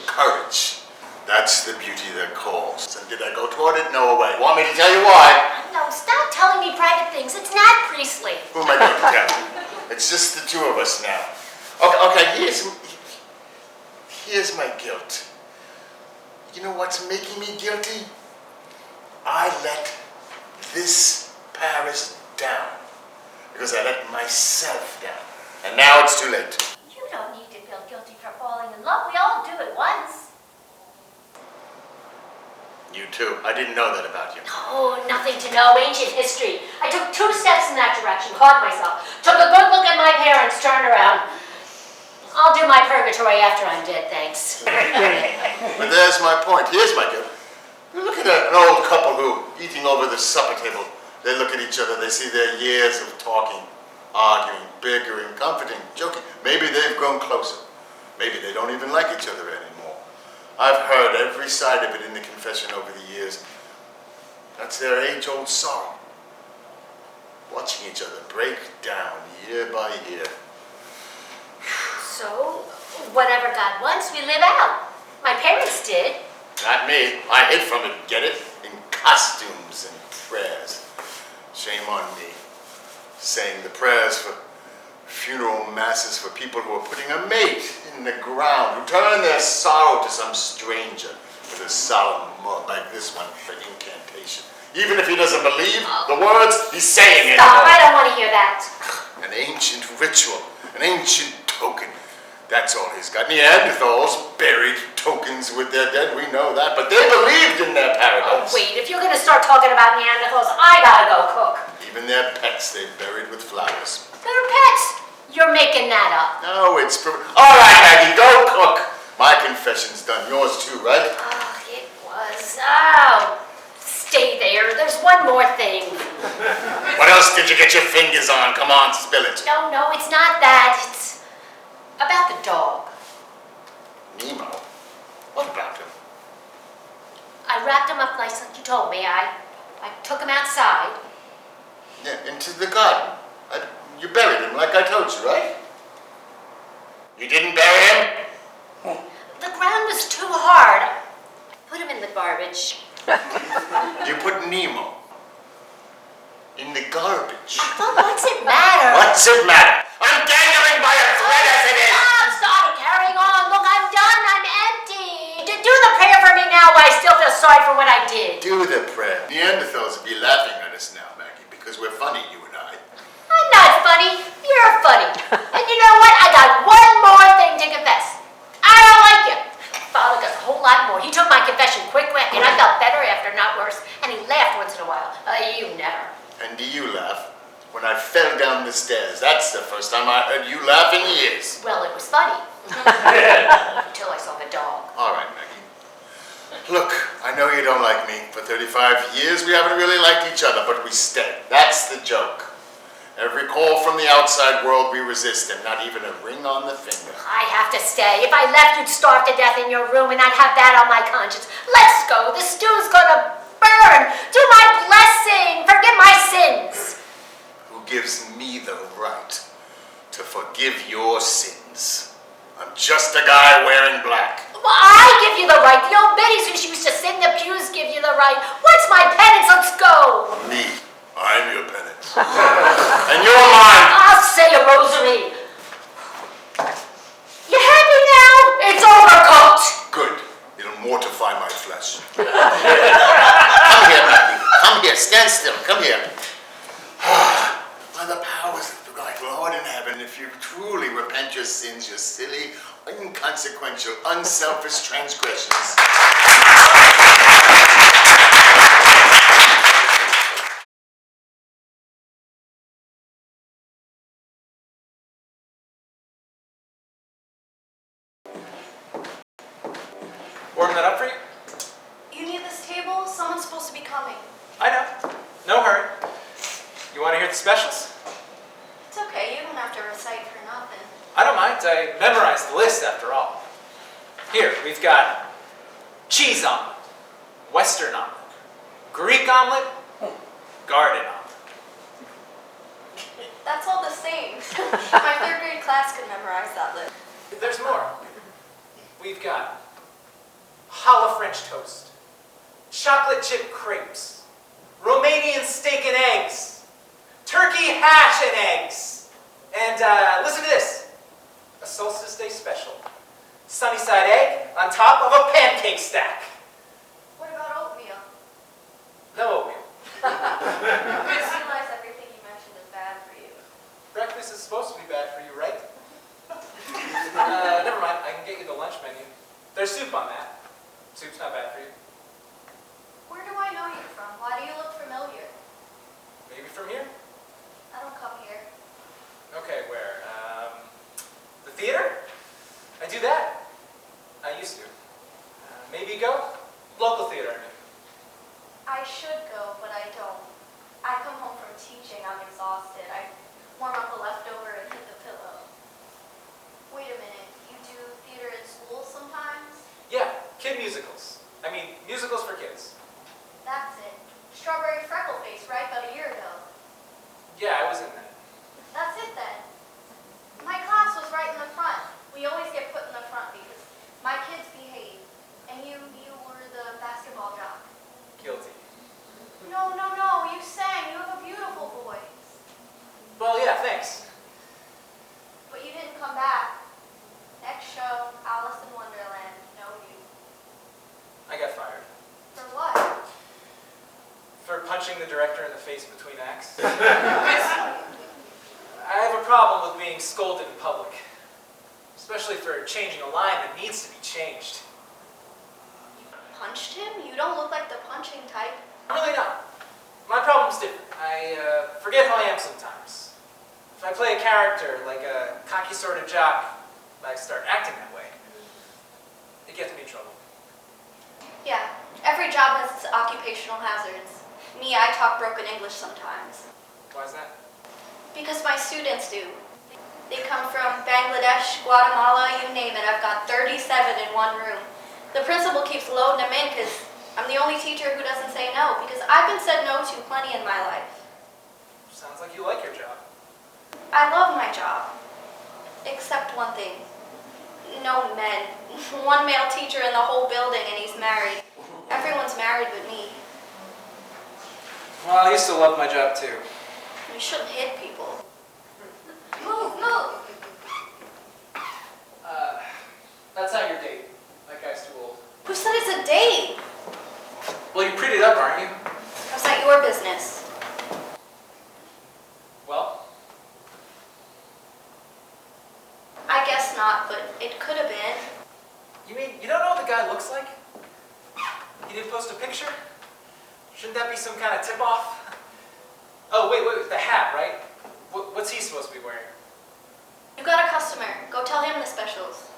[SPEAKER 5] Courage. That's the beauty that calls. And did I go toward it? No way. Want me to tell you why?
[SPEAKER 6] No, stop telling me private things. It's not priestly.
[SPEAKER 5] Who am I going to tell? It's just the two of us now. Okay, here's my guilt. You know what's making me guilty? I let this Paris down. Because I let myself down. And now it's too late.
[SPEAKER 6] You don't need to feel guilty for falling in love. We all do it once.
[SPEAKER 5] You too. I didn't know that about you.
[SPEAKER 6] Oh, nothing to know. Ancient history. I took 2 steps in that direction, caught myself, took a good look at my parents, turned around. I'll do my purgatory after I'm dead, thanks.
[SPEAKER 5] But there's my point. Here's my guilt. Look at an old couple who, eating over the supper table, they look at each other, they see their years of talking, arguing, bickering, comforting, joking. Maybe they've grown closer. Maybe they don't even like each other anymore. I've heard every side of it in the confession over the years. That's their age-old sorrow. Watching each other break down year by year.
[SPEAKER 6] So, whatever God wants, we live out. My parents did.
[SPEAKER 5] Not me. I hid from it, get it? In costumes and prayers. Shame on me. Saying the prayers for funeral masses for people who are putting a mate in the ground, who turn their sorrow to some stranger with a solemn mug like this one, an incantation. Even if he doesn't believe the words he's saying anymore.
[SPEAKER 6] Stop, I don't want to hear that.
[SPEAKER 5] An ancient ritual, an ancient token. That's all he's got. Neanderthals buried tokens with their dead, we know that, but they believed in their
[SPEAKER 6] Oh,
[SPEAKER 5] paradise.
[SPEAKER 6] wait, if you're going to start talking about Neanderthals, I gotta go cook.
[SPEAKER 5] Even their pets they buried with flowers.
[SPEAKER 6] They're pets. You're making that up.
[SPEAKER 5] No, it's... All right, Maggie, go cook. My confession's done. Yours too, right?
[SPEAKER 6] Oh, it was. Oh, stay there. There's one more thing.
[SPEAKER 5] What else did you get your fingers on? Come on, spill it.
[SPEAKER 6] No, it's not that. It's about the dog.
[SPEAKER 5] Nemo? What about him?
[SPEAKER 6] I wrapped him up nice like you told me. I took him outside.
[SPEAKER 5] Yeah, into the garden. You buried him like I told you, right? You didn't bury him?
[SPEAKER 6] The ground was too hard. I put him in garbage.
[SPEAKER 5] You put Nemo in the garbage.
[SPEAKER 6] Well, what's it matter?
[SPEAKER 5] What's it matter? I'm dangling by a thread as it is.
[SPEAKER 6] Stop carrying on. Look, I'm done. I'm empty. Do the prayer for me now while I still feel sorry for what I did.
[SPEAKER 5] Do the prayer. Neanderthals would be laughing at us now, Maggie, because we're funny, you and I.
[SPEAKER 6] I'm not funny. You're funny. And you know what? I got one more thing to confess. I don't like you. Father does a whole lot more. He took my confession quick, and I felt better after, not worse. And he laughed once in a while. You never.
[SPEAKER 5] And do you laugh? When I fell down the stairs. That's the first time I heard you laugh in years.
[SPEAKER 6] Well, it was funny. Until I saw the dog.
[SPEAKER 5] All right, Maggie. Look, I know you don't like me. For 35 years, we haven't really liked each other, but we stay. That's the joke. Every call from the outside world we resist, and not even a ring on the finger.
[SPEAKER 6] I have to stay. If I left, you'd starve to death in your room, and I'd have that on my conscience. Let's go. The stew's gonna burn. Do my blessing. Forgive my sins.
[SPEAKER 5] Who gives me the right to forgive your sins? I'm just a guy wearing black.
[SPEAKER 6] Well, I give you the right. The old biddies who used to sit in the pews give you the right. What's my penance? Let's go.
[SPEAKER 5] Me, I'm your penance. And you're mine.
[SPEAKER 6] I'll say a rosary. You happy now? It's overcooked.
[SPEAKER 5] Good. It'll mortify my flesh. Come here, Maggie. Come here. Stand still. Come here. By the powers of the right Lord in heaven, if you truly repent your sins, your silly, inconsequential, unselfish transgressions.
[SPEAKER 1] Warm that up for you?
[SPEAKER 2] You need this table? Someone's supposed to be coming.
[SPEAKER 1] I know. No hurry. You want to hear the specials?
[SPEAKER 2] It's okay, you don't have to recite for nothing.
[SPEAKER 1] I don't mind. I memorized the list after all. Here, we've got cheese omelet, Western omelet, Greek omelet, garden omelet.
[SPEAKER 2] That's all the same. My third grade class could memorize that list.
[SPEAKER 1] There's more. We've got challah French toast, chocolate chip crepes, Romanian steak and eggs, turkey hash and eggs, and listen to this, a Solstice Day special, sunny side egg on top of a pancake stack.
[SPEAKER 2] What about oatmeal?
[SPEAKER 1] No oatmeal.
[SPEAKER 2] I realize everything you mentioned is bad for you.
[SPEAKER 1] Breakfast is supposed to be bad for you, right? Never mind, I can get you the lunch menu. There's soup on that. Soup's not bad for you.
[SPEAKER 2] Where do I know you from? Why do you look familiar?
[SPEAKER 1] Maybe from here?
[SPEAKER 2] I don't come here.
[SPEAKER 1] Okay, where? The theater? I do that. I used to. Maybe go? Local theater, I mean.
[SPEAKER 2] I should go, but I don't. I come home from teaching, I'm exhausted. I warm up a leftover and hit the pillow. Wait a minute, you do theater in school sometimes?
[SPEAKER 1] Yeah, kid musicals. I mean, musicals for kids.
[SPEAKER 2] That's it. Strawberry Freckle Face, right? About a year ago.
[SPEAKER 1] Yeah, I was in that.
[SPEAKER 2] That's it then. My class was right in the front. We always get put in the front because my kids behave. And you were the basketball jock.
[SPEAKER 1] Guilty.
[SPEAKER 2] No, you sang. You have a beautiful voice.
[SPEAKER 1] Well, yeah, thanks.
[SPEAKER 2] But you didn't come back. Next show, Alice in Wonderland. No you.
[SPEAKER 1] I got fired.
[SPEAKER 2] For what?
[SPEAKER 1] For punching the director in the face between acts. I have a problem with being scolded in public. Especially for changing a line that needs to be changed.
[SPEAKER 2] You punched him? You don't look like the punching type.
[SPEAKER 1] I'm really not. My problem's different. I forget who I am sometimes. If I play a character like a cocky sort of jock, I start acting that way. It gets me in trouble.
[SPEAKER 2] Yeah, every job has its occupational hazards. Me, I talk broken English sometimes.
[SPEAKER 1] Why is that?
[SPEAKER 2] Because my students do. They come from Bangladesh, Guatemala, you name it. I've got 37 in one room. The principal keeps loading them in because I'm the only teacher who doesn't say no, because I've been said no to plenty in my life.
[SPEAKER 1] Sounds like you like your job.
[SPEAKER 2] I love my job. Except one thing. No men. One male teacher in the whole building and he's married. Everyone's married but me.
[SPEAKER 1] Well, I used to love my job too.
[SPEAKER 2] You shouldn't hit people. Move, move.
[SPEAKER 1] That's not your date. That guy's too old.
[SPEAKER 2] Who said it's a date?
[SPEAKER 1] Well, you're prettied up, aren't you?
[SPEAKER 2] How's that your business?
[SPEAKER 1] Well,
[SPEAKER 2] I guess not, but it could have been.
[SPEAKER 1] you mean you don't know what the guy looks like? He didn't post a picture? Shouldn't that be some kind of tip-off? Oh, wait, the hat, right? What's he supposed to be wearing?
[SPEAKER 2] You got a customer. Go tell him the specials.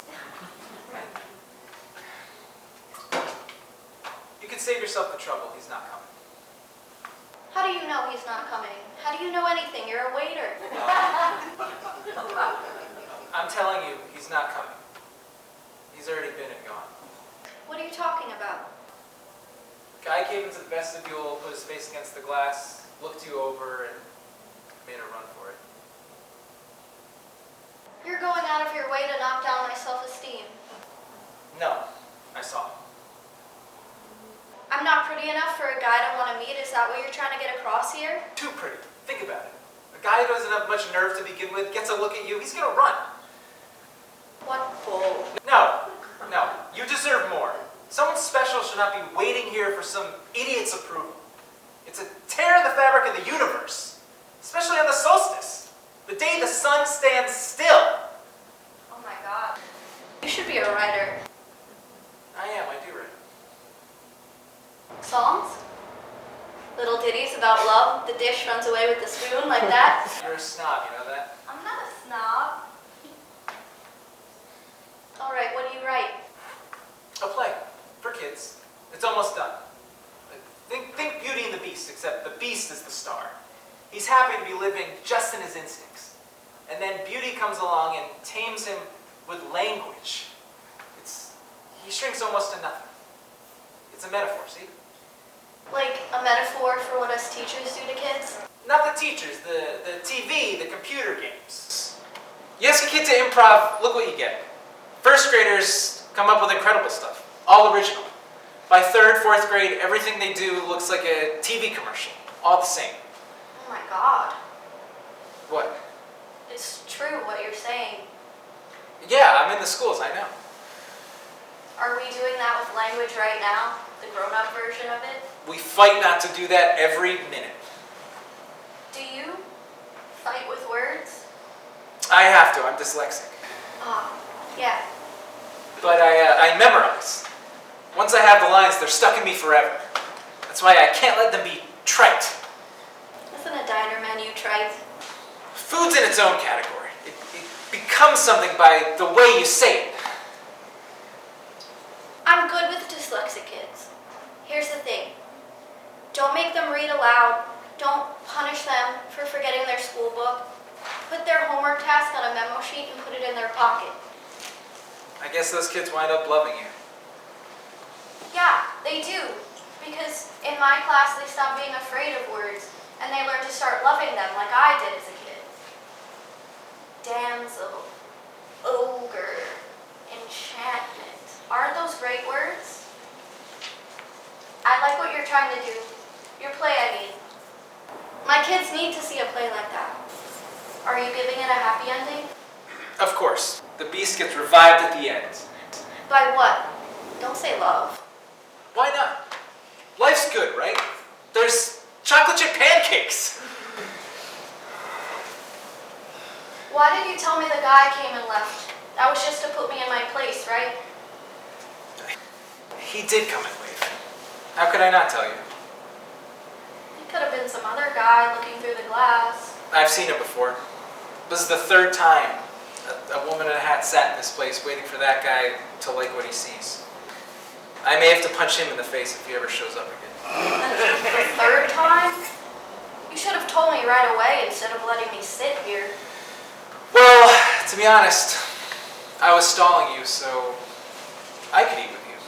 [SPEAKER 1] You could save yourself the trouble. He's not coming.
[SPEAKER 2] How do you know he's not coming? How do you know anything? You're a waiter.
[SPEAKER 1] I'm telling you, he's not coming. He's already been and gone.
[SPEAKER 2] What are you talking about?
[SPEAKER 1] Guy came into the vestibule, put his face against the glass, looked you over, and made a run for it.
[SPEAKER 2] You're going out of your way to knock down my self-esteem.
[SPEAKER 1] No, I saw him.
[SPEAKER 2] I'm not pretty enough for a guy to want to meet. Is that what you're trying to get across here?
[SPEAKER 1] Too pretty. Think about it. A guy who doesn't have much nerve to begin with gets a look at you, he's gonna run.
[SPEAKER 2] What bull?
[SPEAKER 1] No, you deserve more. Someone special should not be waiting here for some idiot's approval. It's a tear in the fabric of the universe, especially on the solstice, the day the sun stands still.
[SPEAKER 2] Oh my God. You should be a writer.
[SPEAKER 1] I am, I do write.
[SPEAKER 2] Songs? Little ditties about love, the dish runs away with the spoon, like that?
[SPEAKER 1] You're a snob, you know that?
[SPEAKER 2] I'm not a snob. All right, what do you write?
[SPEAKER 1] A play, for kids. It's almost done. Think Beauty and the Beast, except the Beast is the star. He's happy to be living just in his instincts. And then Beauty comes along and tames him with language. He shrinks almost to nothing. It's a metaphor, see?
[SPEAKER 2] Like a metaphor for what us teachers do to kids?
[SPEAKER 1] Not the teachers, the TV, the computer games. You ask a kid to improv, look what you get. First graders come up with incredible stuff, all original. By third, fourth grade, everything they do looks like a TV commercial, all the same.
[SPEAKER 2] Oh my God.
[SPEAKER 1] What?
[SPEAKER 2] It's true what you're saying.
[SPEAKER 1] Yeah, I'm in the schools, I know.
[SPEAKER 2] Are we doing that with language right now? The grown-up version of it?
[SPEAKER 1] We fight not to do that every minute.
[SPEAKER 2] Do you fight with words?
[SPEAKER 1] I have to, I'm dyslexic.
[SPEAKER 2] Ah, yeah.
[SPEAKER 1] But I memorize. Once I have the lines, they're stuck in me forever. That's why I can't let them be trite.
[SPEAKER 2] Isn't a diner menu trite?
[SPEAKER 1] Food's in its own category. It becomes something by the way you say it.
[SPEAKER 2] I'm good with dyslexic kids. Here's the thing. Don't make them read aloud. Don't punish them for forgetting their school book. Put their homework task on a memo sheet and put it in their pocket.
[SPEAKER 1] I guess those kids wind up loving you.
[SPEAKER 2] Yeah, they do. Because in my class, they stop being afraid of words, and they learn to start loving them like I did as a kid. Damsel, ogre, enchantment. Aren't those great words? I like what you're trying to do. Your play, I mean. My kids need to see a play like that. Are you giving it a happy ending?
[SPEAKER 1] Of course. The beast gets revived at the end.
[SPEAKER 2] By what? Don't say love.
[SPEAKER 1] Why not? Life's good, right? There's chocolate chip pancakes.
[SPEAKER 2] Why did you tell me the guy came and left? That was just to put me in my place, right?
[SPEAKER 1] He did come and leave. How could I not tell you?
[SPEAKER 2] It could have been some other guy looking through the glass.
[SPEAKER 1] I've seen it before. This is the third time a woman in a hat sat in this place waiting for that guy to like what he sees. I may have to punch him in the face if he ever shows up again.
[SPEAKER 2] The third time? You should have told me right away instead of letting me sit here.
[SPEAKER 1] Well, to be honest, I was stalling you so I could eat with you.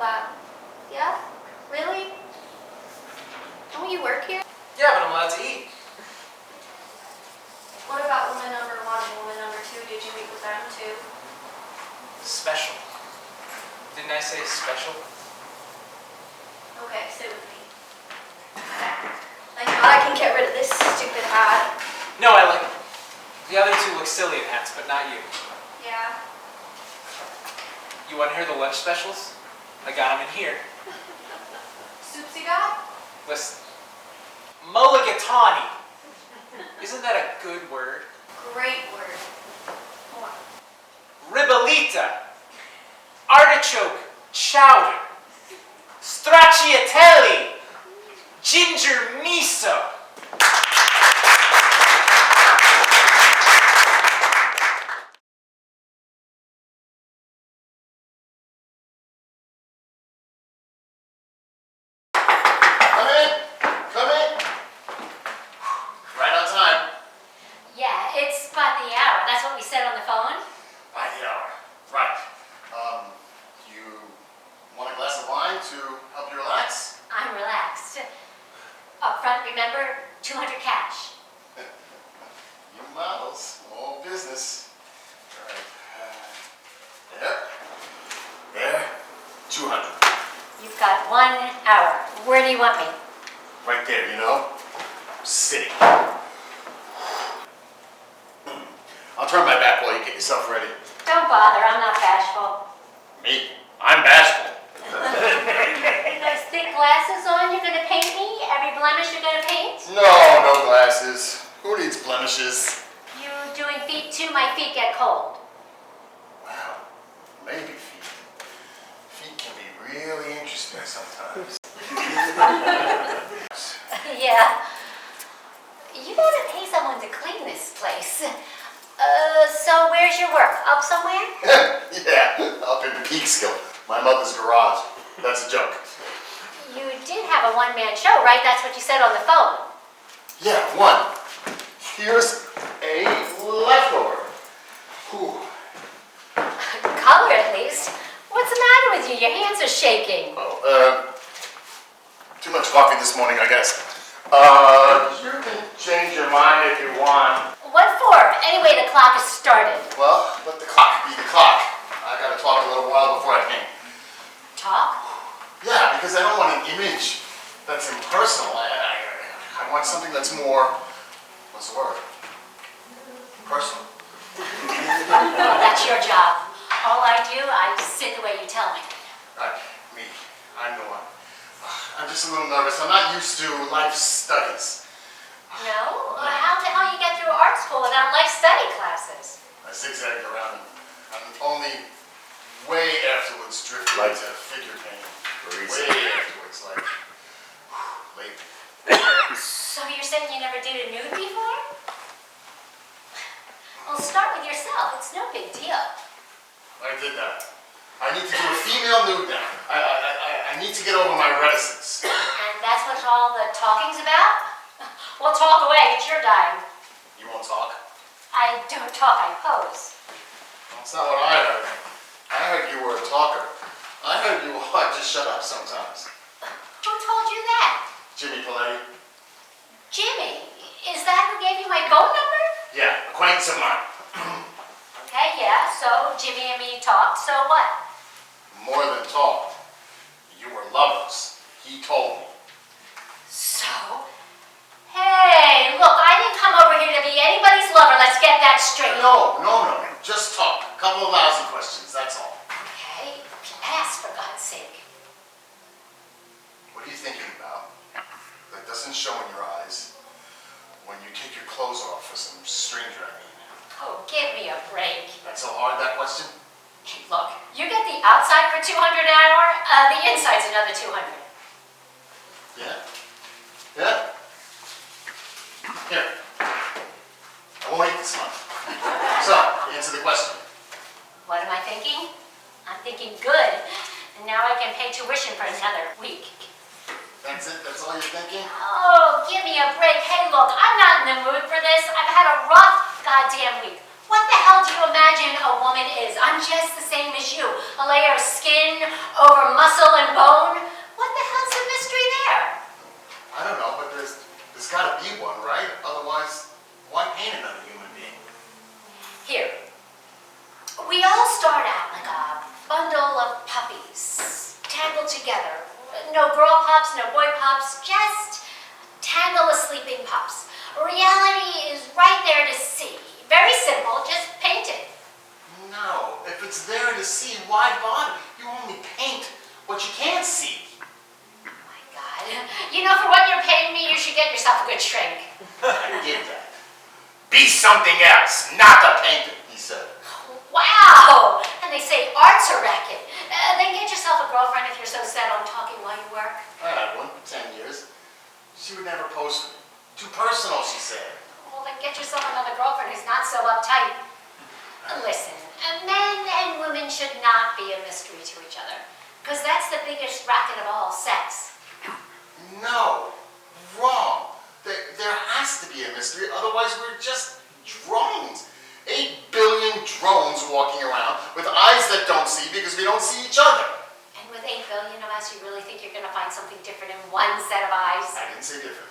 [SPEAKER 2] Wow. Yeah? Really? Don't you work here?
[SPEAKER 1] Yeah, but I'm allowed to eat.
[SPEAKER 2] What about woman number 1 and woman number 2? Did you meet with them too?
[SPEAKER 1] Special. Didn't I say special?
[SPEAKER 2] Okay, sit with me. Thank God I can get rid of this stupid hat.
[SPEAKER 1] No, Ellie. The other two look silly in hats, but not you.
[SPEAKER 2] Yeah.
[SPEAKER 1] You want to hear the lunch specials? I got them in here.
[SPEAKER 2] Soups you got?
[SPEAKER 1] Listen. Mulligatawny. Isn't that a good word?
[SPEAKER 2] Great word. More.
[SPEAKER 1] Ribollita. Artichoke chowder. Stracciatelli. Ginger miso.
[SPEAKER 5] Come in. Come in. Right on time.
[SPEAKER 6] Yeah, it's about the hour. That's what we said on the phone.
[SPEAKER 5] By the hour. Right. You want a glass of wine to help you relax?
[SPEAKER 6] I'm relaxed. Up front, remember, 200 cash.
[SPEAKER 5] You models, all business. All right. There. 200.
[SPEAKER 6] You've got 1 hour. Where do you want me?
[SPEAKER 5] Right there, you know? Sitting. I'll turn my back while you get yourself ready.
[SPEAKER 6] Don't bother, I'm not bashful.
[SPEAKER 5] Me? I'm bashful.
[SPEAKER 6] Those thick glasses on, you're gonna paint me? Every blemish you're gonna paint?
[SPEAKER 5] No glasses. Who needs blemishes?
[SPEAKER 6] You doing feet too? My feet get cold.
[SPEAKER 5] Wow. Maybe feet. Feet can be really interesting sometimes.
[SPEAKER 6] Yeah. You gotta pay someone to clean this place. So where's your work? Up somewhere?
[SPEAKER 5] Yeah, up in Peekskill, my mother's garage. That's a joke.
[SPEAKER 6] You did have a one-man show, right? That's what you said on the phone.
[SPEAKER 5] Yeah, one. Here's a leftover. Whew.
[SPEAKER 6] Color at least. What's the matter with you? Your hands are shaking.
[SPEAKER 5] Oh, too much coffee this morning, I guess. You can change your mind if you want.
[SPEAKER 6] What for? Anyway, the clock has started.
[SPEAKER 5] Well, let the clock be the clock. I gotta talk a little while before I paint.
[SPEAKER 6] Talk?
[SPEAKER 5] Yeah, because I don't want an image that's impersonal. I want something that's more, what's the word? Personal.
[SPEAKER 6] Well, that's your job. All I do, I sit the way you tell me.
[SPEAKER 5] Right, me. I'm the one. I'm just a little nervous. I'm not used to life studies.
[SPEAKER 6] No? How the hell you get through art school without life study classes?
[SPEAKER 5] I zigzagged around and only way afterwards drifted
[SPEAKER 3] Like-
[SPEAKER 5] into figure painting.
[SPEAKER 3] Reason.
[SPEAKER 5] Way afterwards, like, late.
[SPEAKER 6] So you're saying you never did a nude before? Well, start with yourself. It's no big deal.
[SPEAKER 5] I did that. I need to do a female nude now. I need to get over my reticence.
[SPEAKER 6] And that's what all the talking's about? Well, talk away. It's your dime.
[SPEAKER 5] You won't talk?
[SPEAKER 6] I don't talk, I pose.
[SPEAKER 5] That's not what I heard. I heard you were a talker. I heard you ought to shut up sometimes.
[SPEAKER 6] Who told you that?
[SPEAKER 5] Jimmy Paletti.
[SPEAKER 6] Jimmy. Is that who gave you my phone number?
[SPEAKER 5] Yeah, acquaintance of mine.
[SPEAKER 6] Okay, yeah, so Jimmy and me talked, so what?
[SPEAKER 5] More than talk. You were lovers. He told me.
[SPEAKER 6] So? Hey, look, I didn't come over here to be anybody's lover. Let's get that straight.
[SPEAKER 5] No. Just talk. A couple of lousy questions, that's all.
[SPEAKER 6] Okay, ask for God's sake.
[SPEAKER 5] What are you thinking about that doesn't show in your eyes when you take your clothes off for some stranger, I mean?
[SPEAKER 6] Oh, give me a break.
[SPEAKER 5] That's so hard, that question?
[SPEAKER 6] Hey, look, you get the outside for $200 an hour, the inside's another $200.
[SPEAKER 5] Yeah? Here. I won't eat this month. So, answer the question.
[SPEAKER 6] What am I thinking? I'm thinking good. And now I can pay tuition for another week.
[SPEAKER 5] That's it? That's all you're thinking?
[SPEAKER 6] Oh, give me a break. Hey, look, I'm not in the mood for this. I've had a rough goddamn week. What the hell do you imagine a woman is? I'm just the same as you. A layer of skin over muscle and bone. What the hell's the mystery there?
[SPEAKER 5] I don't know, but there's gotta be one, right? Otherwise, why paint another human being?
[SPEAKER 6] Here. We all start out like a bundle of puppies, tangled together, No girl pups, no boy pups, just tangle of sleeping pups. Reality is right there to see. Very simple, just paint it.
[SPEAKER 5] No, if it's there to see, why bother? You only paint what you can't see.
[SPEAKER 6] Oh my God. You know, for what you're paying me, you should get yourself a good shrink.
[SPEAKER 5] I get that. Be something else, not a painter, he said.
[SPEAKER 6] Wow! And they say art's a racket. Then get yourself a girlfriend if you're so set on talking while you work.
[SPEAKER 5] I had one for 10 years. She would never pose for me. Too personal, she said.
[SPEAKER 6] Well, then get yourself another girlfriend who's not so uptight. Listen, men and women should not be a mystery to each other. Because that's the biggest racket of all, sex.
[SPEAKER 5] No, wrong. There has to be a mystery, otherwise we're just drones. 8 billion drones walking around with eyes that don't see because we don't see each other.
[SPEAKER 6] And with 8 billion of us, you really think you're going to find something different in one set of eyes?
[SPEAKER 5] I didn't say different.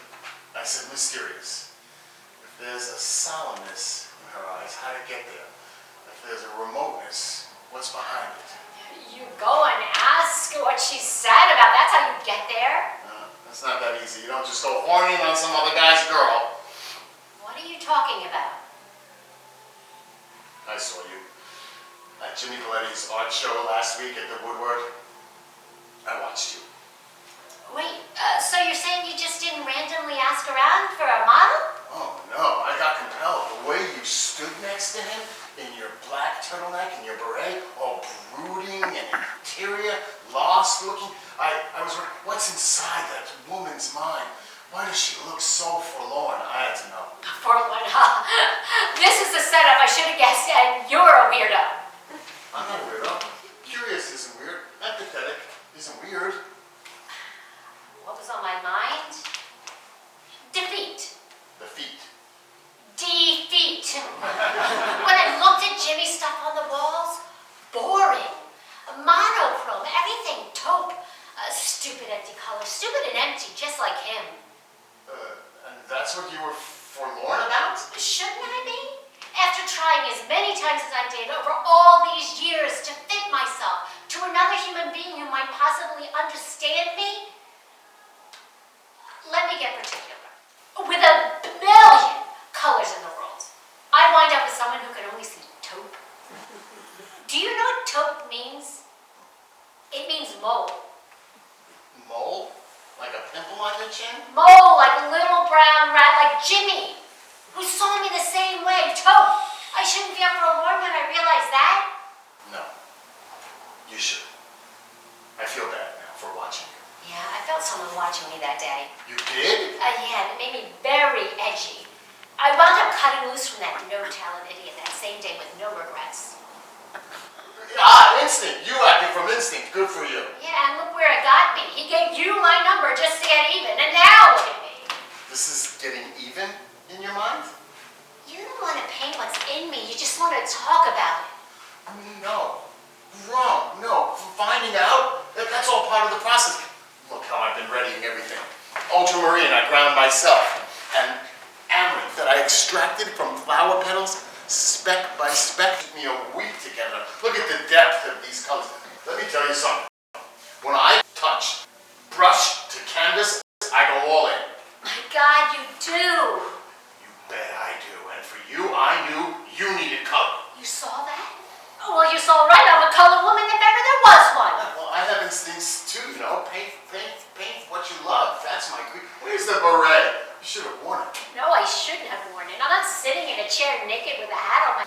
[SPEAKER 5] I said mysterious. If there's a solemnness in her eyes, how'd it get there? If there's a remoteness, what's behind it?
[SPEAKER 6] You go and ask what she's sad about. That's how you get there.
[SPEAKER 5] That's not that easy. You don't just go horning on some other guy's girl.
[SPEAKER 6] What are you talking about?
[SPEAKER 5] I saw you at Jimmy Paletti's art show last week at the Woodward. I watched you.
[SPEAKER 6] Wait, so you're saying you just didn't randomly ask around for a model?
[SPEAKER 5] Oh no, I got compelled. The way you stood next to him in your black turtleneck and your beret, all brooding and interior, lost looking. I was wondering, what's inside that woman's mind? Why does she look so forlorn? I had to know.
[SPEAKER 6] Forlorn, huh? This is the setup I should have guessed, and you're a weirdo.
[SPEAKER 5] I'm not a weirdo. Curious isn't weird. Empathetic isn't weird.
[SPEAKER 6] What was on my mind? Defeat.
[SPEAKER 5] The feet.
[SPEAKER 6] Defeat. When I looked at Jimmy's stuff on the walls, boring. Monochrome, everything taupe. Stupid empty color, stupid and empty, just like him.
[SPEAKER 5] And that's what you were forlorn about?
[SPEAKER 6] Shouldn't I be? After trying as many times as I did over all these years to fit myself to another human being who might possibly understand me? Let me get particular. With a billion colors in the world, I wind up with someone who can only see taupe. Do you know what taupe means? It means mole.
[SPEAKER 5] Mole? Like a pimple on your chin?
[SPEAKER 6] Mole, like a little brown rat, like Jimmy, who saw me the same way, taupe. I shouldn't be up for a forlorn when I realize that.
[SPEAKER 5] No. You should. I feel bad now for watching you.
[SPEAKER 6] Yeah, I felt someone watching me that day.
[SPEAKER 5] You did?
[SPEAKER 6] Yeah, and it made me very edgy. I wound up cutting loose from that no-talent idiot that same day with no regrets.
[SPEAKER 5] Instinct. You acted from instinct. Good for you.
[SPEAKER 6] Yeah, and look where it got me. He gave you my number just to get even, and now look at me.
[SPEAKER 5] This is getting even in your mind?
[SPEAKER 6] You don't want to paint what's in me. You just want to talk about it.
[SPEAKER 5] No. Wrong. No. Finding out, that's all part of the process. Look how I've been readying everything. Ultramarine I ground myself. And amaranth that I extracted from flower petals, speck by speck, took me a week together. Look at the depth of these colors. Let me tell you something. When I touch brush to canvas, I go all in.
[SPEAKER 6] My God, you do.
[SPEAKER 5] You bet I do. And for you, I knew you needed color.
[SPEAKER 6] You saw that? Oh, well, you saw right. I'm a color woman if ever there was one.
[SPEAKER 5] Well, I have instincts too, you know. Paint what you love. That's my creed. Where's the beret? You should have worn it.
[SPEAKER 6] No, I shouldn't have worn it. I'm not sitting in a chair naked with a hat on my...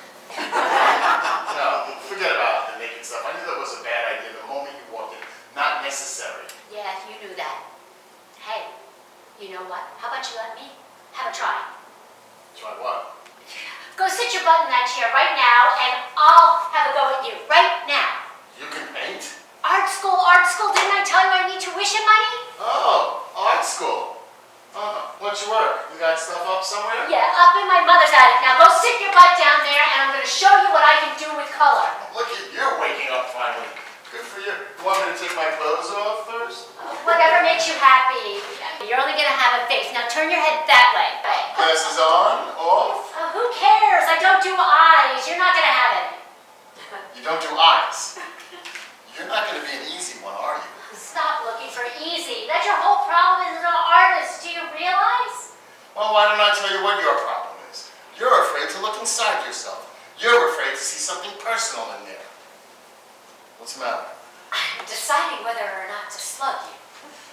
[SPEAKER 5] No, forget about the naked stuff. I knew that was a bad idea the moment you walked in. Not necessary.
[SPEAKER 6] Yeah, you knew that. Hey, you know what? How about you let me have a try?
[SPEAKER 5] Try what?
[SPEAKER 6] Go sit your butt in that chair right now, and I'll have a go at you right now.
[SPEAKER 5] You can paint?
[SPEAKER 6] Art school, didn't I tell you I need tuition money?
[SPEAKER 5] Oh, art school. What's your work? You got stuff up somewhere?
[SPEAKER 6] Yeah, up in my mother's attic. Now go sit your butt down there, and I'm going to show you what I can do with color.
[SPEAKER 5] Look at you waking up finally. Good for you. You want me to take my clothes off first?
[SPEAKER 6] Whatever makes you happy. You're only going to have a face. Now turn your head that way.
[SPEAKER 5] Glasses on? Off?
[SPEAKER 6] Who cares? I don't do eyes. You're not going to have it.
[SPEAKER 5] You don't do eyes. You're not going to be an easy one, are you?
[SPEAKER 6] Stop looking for easy. That your whole problem is an artist. Do you realize?
[SPEAKER 5] Well, why don't I tell you what your problem is? You're afraid to look inside yourself. You're afraid to see something personal in there. What's the matter?
[SPEAKER 6] I'm deciding whether or not to slug you.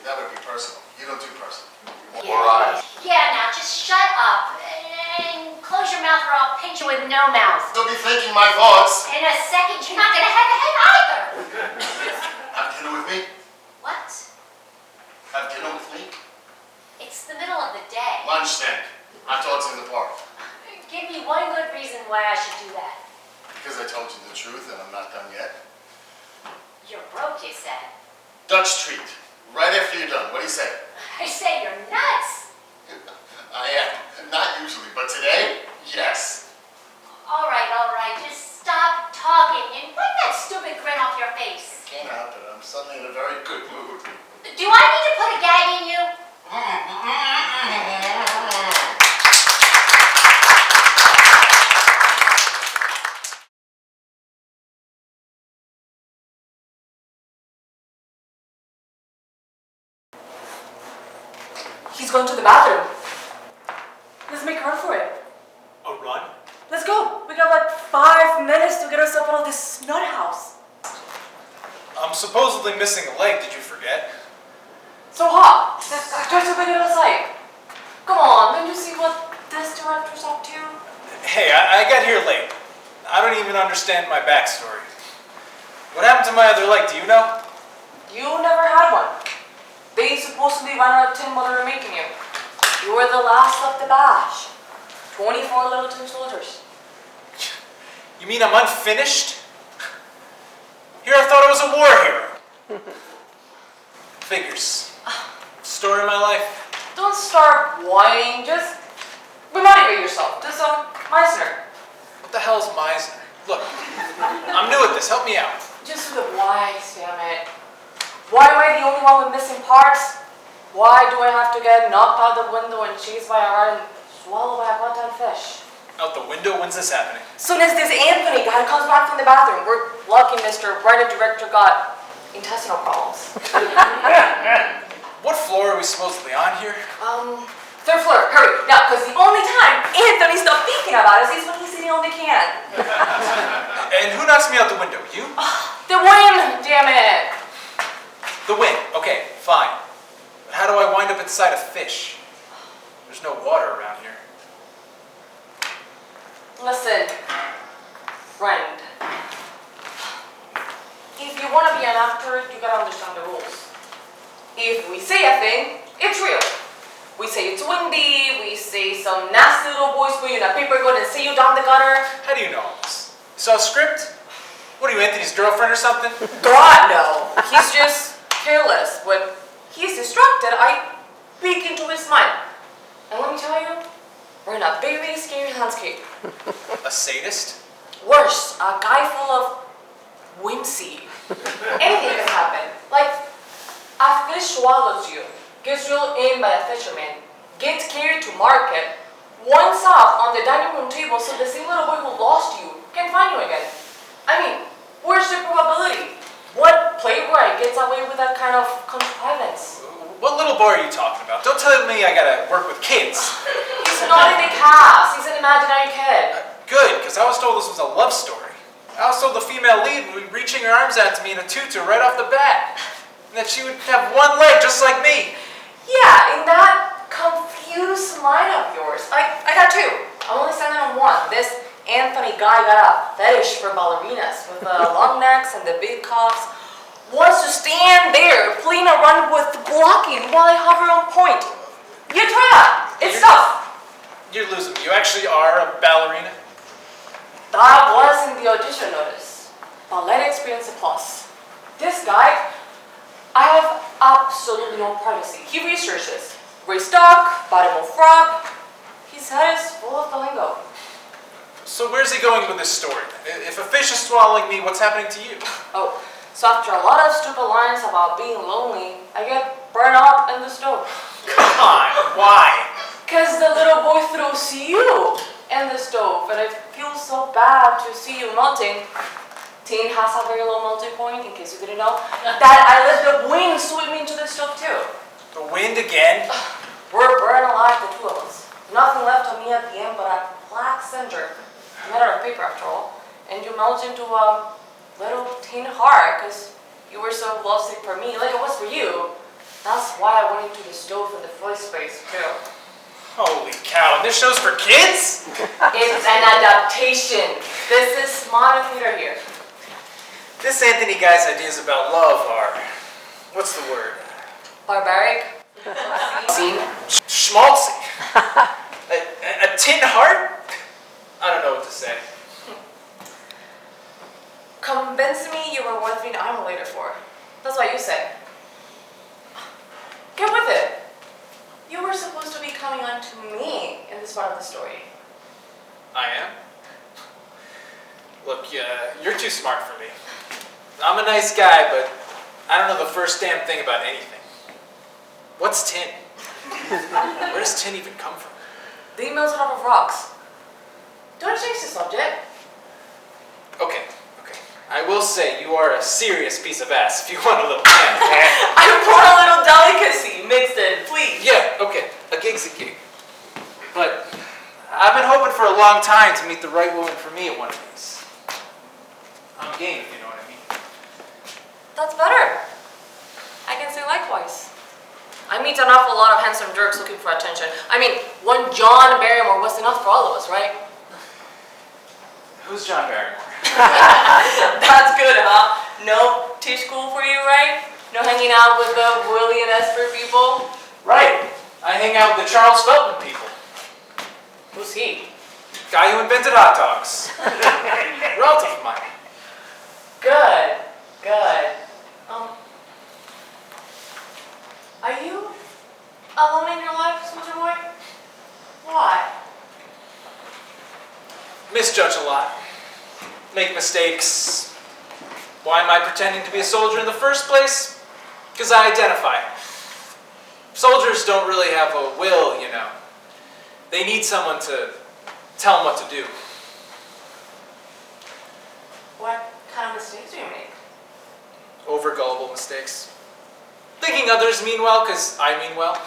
[SPEAKER 5] That would be personal. You don't do personal.
[SPEAKER 6] Yeah.
[SPEAKER 5] Or I.
[SPEAKER 6] Yeah, now just shut up and close your mouth or I'll pinch you with no mouth.
[SPEAKER 5] Don't be thinking my thoughts.
[SPEAKER 6] In a second, you're not gonna have a head either.
[SPEAKER 5] Have dinner with me?
[SPEAKER 6] What?
[SPEAKER 5] Have dinner with me?
[SPEAKER 6] It's the middle of the day.
[SPEAKER 5] Lunch then. Hot dogs in the park.
[SPEAKER 6] Give me one good reason why I should do that.
[SPEAKER 5] Because I told you the truth and I'm not done yet.
[SPEAKER 6] You're broke, you said.
[SPEAKER 5] Dutch treat. Right after you're done. What do you say?
[SPEAKER 6] I say you're nuts.
[SPEAKER 5] I am. Not usually, but today, yes.
[SPEAKER 6] All right. Just stop talking and wipe that stupid grin off your face.
[SPEAKER 5] Can't help it. I'm suddenly in a very good mood.
[SPEAKER 6] Do I need to put a gag in you?
[SPEAKER 4] He's going to the bathroom. Let's make a run for it.
[SPEAKER 3] A run?
[SPEAKER 4] Let's go. We got like 5 minutes to get ourselves out of this nut house.
[SPEAKER 1] I'm supposedly missing a leg, did you forget?
[SPEAKER 4] So hot. Just to bring it outside. Come on, don't you see what this director's up to?
[SPEAKER 1] Hey, I got here late. I don't even understand my backstory. What happened to my other leg, do you know?
[SPEAKER 4] You never had one. They supposedly ran out of tin while they were making you. You were the last of the batch. 24 little tin soldiers.
[SPEAKER 1] You mean I'm unfinished? Here I thought I was a war hero. Figures. Story of my life.
[SPEAKER 4] Don't start whining, just remotivate yourself. Do some Meisner.
[SPEAKER 1] What the hell is Meisner? Look, I'm new at this. Help me out.
[SPEAKER 4] Just do the whys, damn it. Why am I the only one with missing parts? Why do I have to get knocked out the window and chased by a heart and swallowed by a goddamn fish?
[SPEAKER 1] Out the window? When's this happening?
[SPEAKER 4] Soon as this Anthony guy comes back from the bathroom, we're lucky Mr. Writer Director got intestinal problems.
[SPEAKER 1] What floor are we supposedly on here?
[SPEAKER 4] Third floor, hurry. Now, because the only time Anthony's not thinking about us is when he's sitting on the can.
[SPEAKER 1] And who knocks me out the window? You?
[SPEAKER 4] The wind, damn it.
[SPEAKER 1] The wind. Okay, fine. But how do I wind up inside a fish? There's no water around here.
[SPEAKER 4] Listen, friend. If you want to be an actor, you gotta understand the rules. If we say a thing, it's real. We say it's windy, we say some nasty little boys put you in a paper gun and see you down the gutter.
[SPEAKER 1] How do you know all this? You saw a script? What are you, Anthony's girlfriend or something?
[SPEAKER 4] God, no. He's just careless. When he's distracted, I peek into his mind. And let me tell you, we're in a very scary landscape.
[SPEAKER 1] A sadist?
[SPEAKER 4] Worse, a guy full of whimsy. Anything can happen. Like, a fish swallows you, gets reeled in by a fisherman, gets carried to market, winds up on the dining room table so the same little boy who lost you can find you again. I mean, where's the probability? What playwright gets away with that kind of contrivance?
[SPEAKER 1] What little boy are you talking about? Don't tell me I gotta work with kids.
[SPEAKER 4] He's not in the cast, he's an imaginary kid.
[SPEAKER 1] Good, because I was told this was a love story. I was told the female lead would be reaching her arms out to me in a tutu right off the bat. And that she would have one leg just like me.
[SPEAKER 4] Yeah, in that confused mind of yours. I got two. I'm only standing on one. This Anthony guy got a fetish for ballerinas with the long necks and the big cuffs. Wants to stand there, playing a run with blocking while I hover on point. You try that. It's tough.
[SPEAKER 1] You're losing me. You actually are a ballerina?
[SPEAKER 4] That was in the audition notice. Ballet experience a plus. This guy, I have absolutely no privacy. He researches. Raised duck, bottom of frog. His head is full of the lingo.
[SPEAKER 1] So where's he going with this story? If a fish is swallowing me, what's happening to you?
[SPEAKER 4] Oh, so after a lot of stupid lines about being lonely, I get burned up in the stove.
[SPEAKER 1] Come on, why?
[SPEAKER 4] Because the little boy throws you in the stove, and I feel so bad to see you melting. tin has a very low melting point, in case you didn't know. That I let the wind sweep me into the stove too.
[SPEAKER 1] The wind again?
[SPEAKER 4] We're burned alive, the two of us. Nothing left of me at the end but a black cinder. Made out of paper after all. And you melt into a little tin heart because you were so lovesick for me, like it was for you. That's why I went into the stove in the first place too.
[SPEAKER 1] Holy cow, and this show's for kids?
[SPEAKER 4] It's an adaptation. This is modern theater here.
[SPEAKER 1] This Anthony guy's ideas about love are, what's the word?
[SPEAKER 4] Barbaric.
[SPEAKER 1] Scene? Schmaltzy. A tin heart? I don't know what to say.
[SPEAKER 4] Convince me you were worth being annihilated for. That's what you said. Get with it. You were supposed to be coming on to me in this part of the story.
[SPEAKER 1] I am? Look, you're too smart for me. I'm a nice guy, but I don't know the first damn thing about anything. What's tin? Where does tin even come from?
[SPEAKER 4] They melt out of rocks. Don't change the subject.
[SPEAKER 1] Okay. I will say you are a serious piece of ass if you want a little tin.
[SPEAKER 4] I brought a little delicacy mixed in, please.
[SPEAKER 1] Yeah, okay. A gig's a gig. But I've been hoping for a long time to meet the right woman for me at one of these. I'm game, if you know what I mean.
[SPEAKER 4] That's better. I can say likewise. I meet an awful lot of handsome jerks looking for attention. I mean, one John Barrymore was enough for all of us, right?
[SPEAKER 1] Who's John Barrymore?
[SPEAKER 4] That's good, huh? No teach school for you, right? No hanging out with the Willie and Esther people?
[SPEAKER 1] Right. I hang out with the Charles Feltman people.
[SPEAKER 4] Who's he?
[SPEAKER 1] Guy who invented hot dogs. Relative of mine.
[SPEAKER 4] Good. Are you alone in your life, soldier boy? Why?
[SPEAKER 1] Misjudge a lot. Make mistakes. Why am I pretending to be a soldier in the first place? Because I identify. Soldiers don't really have a will, you know. They need someone to tell them what to do.
[SPEAKER 4] What kind of mistakes do you make?
[SPEAKER 1] Over-gullible mistakes. Thinking others mean well because I mean well.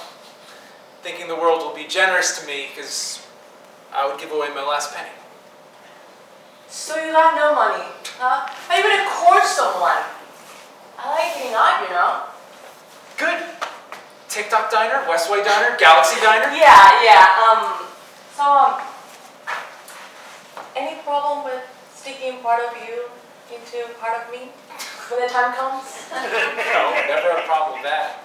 [SPEAKER 1] Thinking the world will be generous to me because I would give away my last penny.
[SPEAKER 4] So you got no money, huh? How you gonna court someone? I like getting out, you know?
[SPEAKER 1] Good. TikTok diner, Westway diner, Galaxy diner.
[SPEAKER 4] Yeah. Any problem with sticking part of you into part of me when the time comes?
[SPEAKER 1] No, never had a problem with that.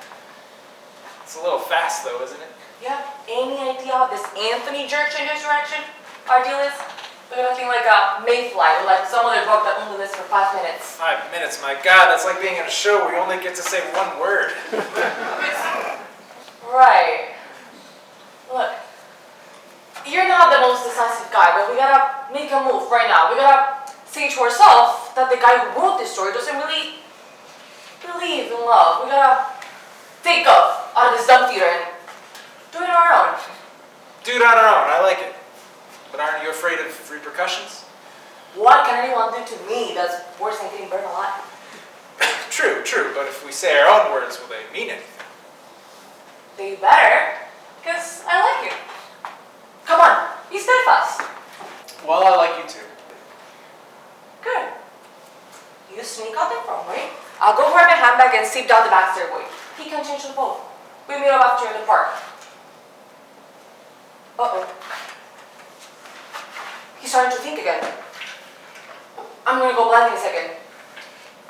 [SPEAKER 1] It's a little fast though, isn't it?
[SPEAKER 4] Yeah. Any idea how this Anthony jerk in this direction? Our deal is we're looking like a mayfly, or like someone that broke that only lives for 5 minutes.
[SPEAKER 1] 5 minutes, my God, that's like being in a show where you only get to say one word.
[SPEAKER 4] Right. Look, you're not the most decisive guy, but we gotta make a move right now. We gotta say to ourselves that the guy who wrote this story doesn't really believe in love. We gotta take off out of this dumb theater and do it on our own.
[SPEAKER 1] Do it on our own, I like it. But aren't you afraid of repercussions?
[SPEAKER 4] What can anyone do to me that's worse than getting burned alive?
[SPEAKER 1] True, but if we say our own words, will they mean anything?
[SPEAKER 4] They better, because I like you. Come on, be steadfast.
[SPEAKER 1] Well, I like you too.
[SPEAKER 4] Good. You sneak out the front way. I'll go grab my handbag and slip down the back stairway. He can change the boat. We meet up after in the park. Uh-oh. He's starting to think again. I'm gonna go blind in a second.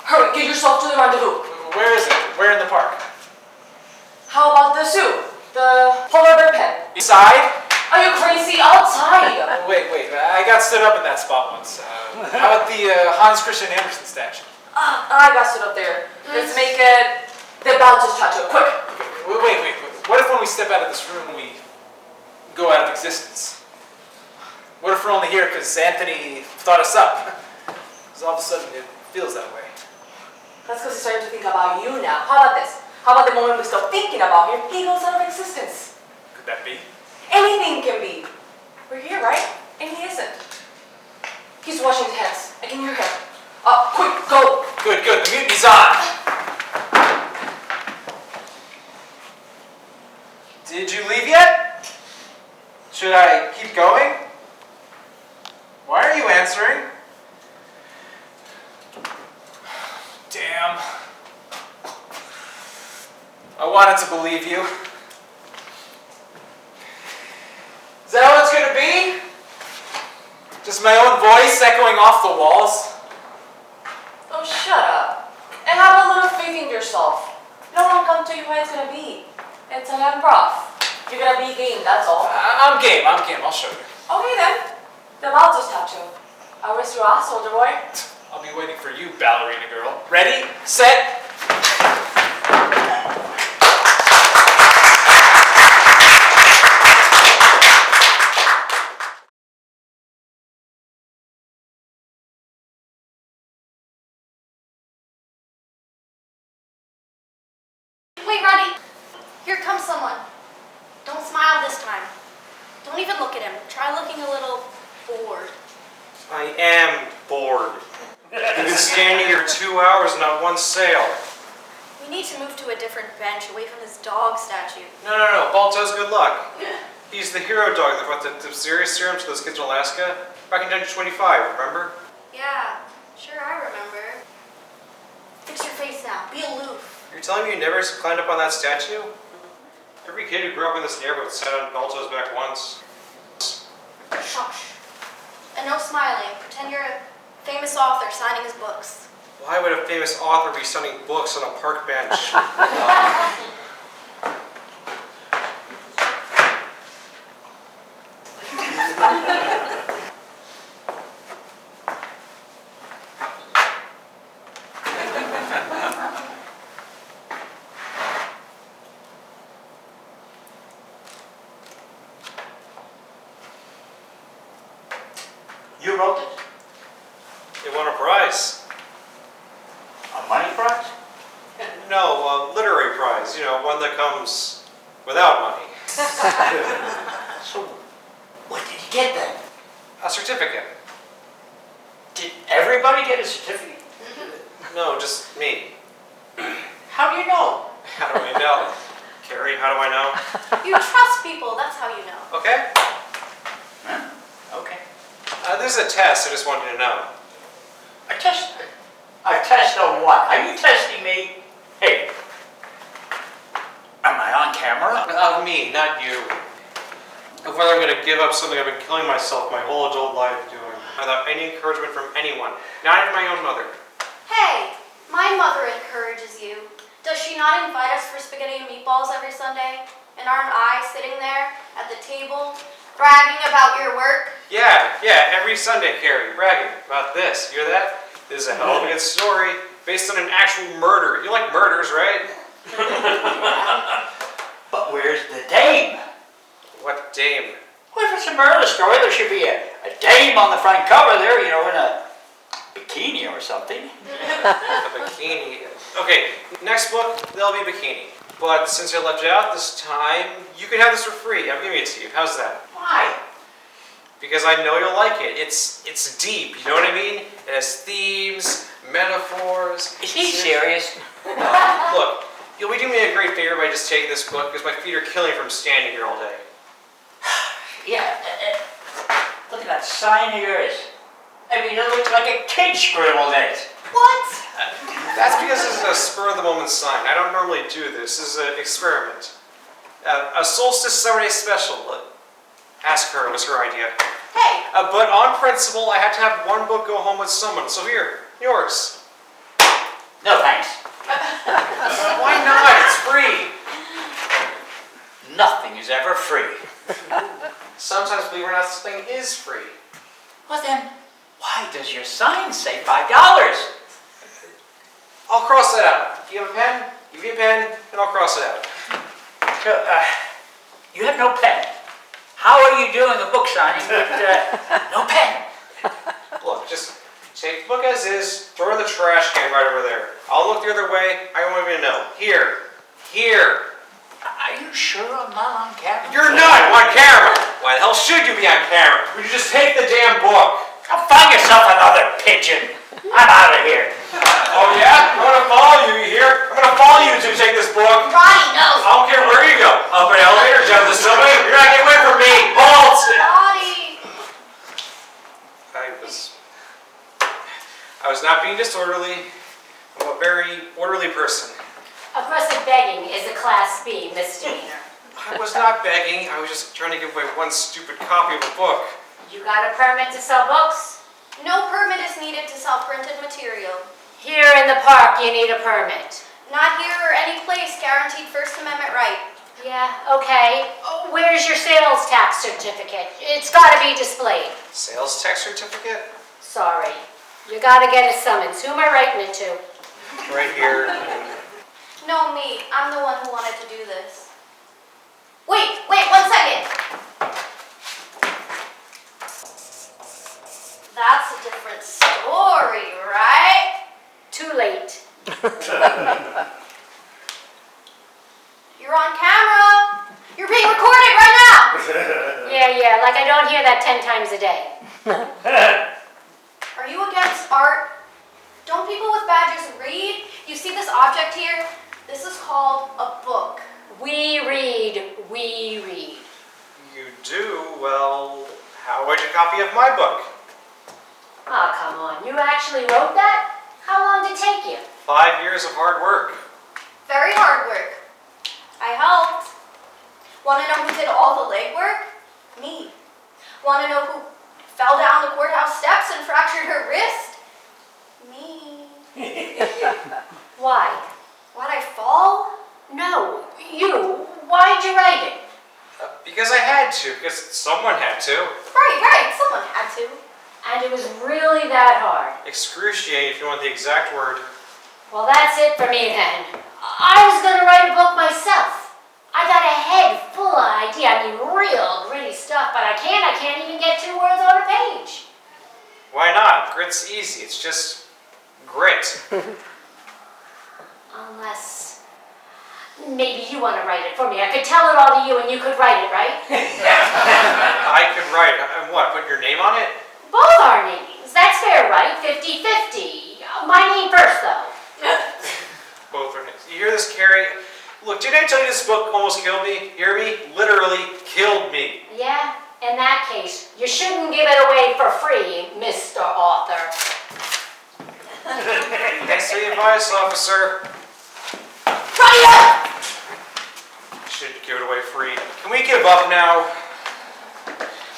[SPEAKER 4] Hurry, get yourself to the rendezvous.
[SPEAKER 1] Where is it? Where in the park?
[SPEAKER 4] How about the zoo? The polar bear pen?
[SPEAKER 1] Inside?
[SPEAKER 4] Are you crazy? Outside!
[SPEAKER 1] Wait, I got stood up in that spot once. How about the Hans Christian Andersen statue?
[SPEAKER 4] I got stood up there. Let's make it the Baptist tattoo. Quick!
[SPEAKER 1] Wait. What if when we step out of this room, we go out of existence? What if we're only here because Anthony thought us up? Because all of a sudden it feels that way.
[SPEAKER 4] That's because he's starting to think about you now. How about this? How about the moment we stop thinking about him, he goes out of existence?
[SPEAKER 1] Could that be?
[SPEAKER 4] Anything can be. We're here, right? And he isn't. He's washing his hands. I can hear him. Quick, go!
[SPEAKER 1] Good, good. The mutiny's on. Did you leave yet? Should I keep going? Why are you answering? Damn. I wanted to believe you. Is that how it's gonna be? Just my own voice echoing off the walls?
[SPEAKER 4] Oh, shut up. And have a little faith in yourself. No one come to you how it's gonna be. It's an improv. You're gonna be game, that's all.
[SPEAKER 1] I'm game, I'll show you.
[SPEAKER 4] Okay then. Then I'll just have to. I'll raise your ass, older boy.
[SPEAKER 1] I'll be waiting for you, ballerina girl. Ready, set.
[SPEAKER 2] Wait, Roddy. Here comes someone. Don't smile this time. Don't even look at him. Try looking a little bored.
[SPEAKER 3] I am bored. You've been standing here 2 hours, not one sale.
[SPEAKER 2] We need to move to a different bench away from this dog statue.
[SPEAKER 3] No. Balto's good luck. He's the hero dog that brought the serious serum to those kids in Alaska back in 1925, remember?
[SPEAKER 2] Yeah, sure I remember. Fix your face now. Be aloof.
[SPEAKER 3] You're telling me you never climbed up on that statue? Every kid who grew up in this neighborhood sat on Balto's back once.
[SPEAKER 2] Shush. And no smiling. Pretend you're a famous author signing his books.
[SPEAKER 3] Why would a famous author be signing books on a park bench?
[SPEAKER 7] You wrote it?
[SPEAKER 3] It won a prize.
[SPEAKER 7] A money prize?
[SPEAKER 3] No, a literary prize. You know, one that comes without money.
[SPEAKER 7] So, what did you get then?
[SPEAKER 3] A certificate.
[SPEAKER 7] Did everybody get a certificate?
[SPEAKER 3] No, just me.
[SPEAKER 7] How do you know?
[SPEAKER 3] How do I know? Carrie, how do I know?
[SPEAKER 2] You trust people, that's how you know.
[SPEAKER 3] Okay.
[SPEAKER 7] Huh? Okay.
[SPEAKER 3] This is a test, I just wanted you to know.
[SPEAKER 7] A test? A test on what? Are you testing me? Hey. Am I on camera?
[SPEAKER 3] Of me, not you. Of whether I'm going to give up something I've been killing myself my whole adult life doing. Without any encouragement from anyone. Not even my own mother.
[SPEAKER 2] Hey, my mother encourages you. Does she not invite us for spaghetti and meatballs every Sunday? And aren't I sitting there at the table bragging about your work?
[SPEAKER 3] Yeah, every Sunday, Carrie, bragging about this. You hear that? This is a hell of a good story, based on an actual murder. You like murders, right?
[SPEAKER 7] But where's the dame?
[SPEAKER 3] What dame?
[SPEAKER 7] Well, if it's a murder story, there should be a dame on the front cover there, you know, in a bikini or something.
[SPEAKER 3] A bikini. Okay, next book, there'll be a bikini. But since I left you out this time, you can have this for free. I'm giving it to you. How's that?
[SPEAKER 7] Why?
[SPEAKER 3] Because I know you'll like it. It's deep, you know what I mean? It has themes, metaphors.
[SPEAKER 7] Is he serious?
[SPEAKER 3] Look, you'll be doing me a great favor by just taking this book because my feet are killing from standing here all day.
[SPEAKER 7] Yeah, look at that sign of yours. I mean, it looks like a kid scribbled it.
[SPEAKER 2] What?
[SPEAKER 3] That's because this is a spur-of-the-moment sign. I don't normally do this. This is an experiment. A Solstice Summer Day special. Ask her. It was her idea.
[SPEAKER 2] Hey,
[SPEAKER 3] But on principle, I have to have one book go home with someone. So here, yours.
[SPEAKER 7] No thanks.
[SPEAKER 3] Why not? It's free.
[SPEAKER 7] Nothing is ever free.
[SPEAKER 3] Sometimes, believe it or not, this thing is free.
[SPEAKER 7] Well then, why does your sign say $5?
[SPEAKER 3] I'll cross that out. Do you have a pen? Give me a pen, and I'll cross it out.
[SPEAKER 7] So, you have no pen. How are you doing a book signing with no pen?
[SPEAKER 3] Look, just take the book as is, throw it in the trash can right over there. I'll look the other way. I won't even know. Here.
[SPEAKER 7] Are you sure I'm not on camera?
[SPEAKER 3] You're not on camera. Why the hell should you be on camera? Would you just take the damn book?
[SPEAKER 7] Go find yourself another pigeon. I'm out of here.
[SPEAKER 3] Oh yeah? I'm gonna follow you, you hear? I'm gonna follow you to take this book.
[SPEAKER 6] Ronnie, no.
[SPEAKER 3] I don't care where you go. Up an elevator, down the subway. You're not getting away from me. Halt!
[SPEAKER 2] Ronnie.
[SPEAKER 3] I was not being disorderly. I'm a very orderly person.
[SPEAKER 6] Aggressive begging is a Class B misdemeanor.
[SPEAKER 3] I was not begging. I was just trying to give away one stupid copy of a book.
[SPEAKER 6] You got a permit to sell books?
[SPEAKER 2] No permit is needed to sell printed material.
[SPEAKER 6] Here in the park, you need a permit.
[SPEAKER 2] Not here or any place guaranteed First Amendment right.
[SPEAKER 6] Yeah, okay. Oh, where's your sales tax certificate? It's gotta be displayed.
[SPEAKER 3] Sales tax certificate?
[SPEAKER 6] Sorry. You gotta get a summons. Who am I writing it to?
[SPEAKER 3] Right here.
[SPEAKER 2] No, me. I'm the one who wanted to do this. Wait, 1 second. That's a different story, right?
[SPEAKER 6] Too late.
[SPEAKER 2] You're on camera. You're being recorded right now.
[SPEAKER 6] Yeah, like I don't hear that 10 times a day.
[SPEAKER 2] Are you against art? Don't people with badges read? You see this object here? This is called a book.
[SPEAKER 6] We read.
[SPEAKER 3] You do? Well, how would you copy of my book?
[SPEAKER 6] Oh, come on. You actually wrote that? How long did it take you?
[SPEAKER 3] 5 years of hard work.
[SPEAKER 2] Very hard work. I helped. Want to know who did all the legwork? Me. Want to know who fell down the courthouse steps and fractured her wrist? Me.
[SPEAKER 6] Why?
[SPEAKER 2] Why'd I fall?
[SPEAKER 6] No, you. Why'd you write it?
[SPEAKER 3] Because I had to. Because someone had to.
[SPEAKER 2] Right. Someone had to.
[SPEAKER 6] And it was really that hard.
[SPEAKER 3] Excruciating, if you want the exact word.
[SPEAKER 6] Well, that's it for me then. I was gonna write a book myself. I got a head full of idea. I mean, real gritty stuff, but I can't even get 2 words on a page.
[SPEAKER 3] Why not? Grit's easy. It's just grit.
[SPEAKER 6] Unless maybe you want to write it for me. I could tell it all to you and you could write it, right?
[SPEAKER 3] I could write. What? Put your name on it?
[SPEAKER 6] Both our names. That's fair, right? 50-50. My name first, though.
[SPEAKER 3] Both are names. You hear this, Carrie? Look, didn't I tell you this book almost killed me? Hear me? Literally killed me.
[SPEAKER 6] Yeah, in that case, you shouldn't give it away for free, Mr. Author.
[SPEAKER 3] Thanks for the advice, officer.
[SPEAKER 2] Right.
[SPEAKER 3] Shouldn't give it away free. Can we give up now?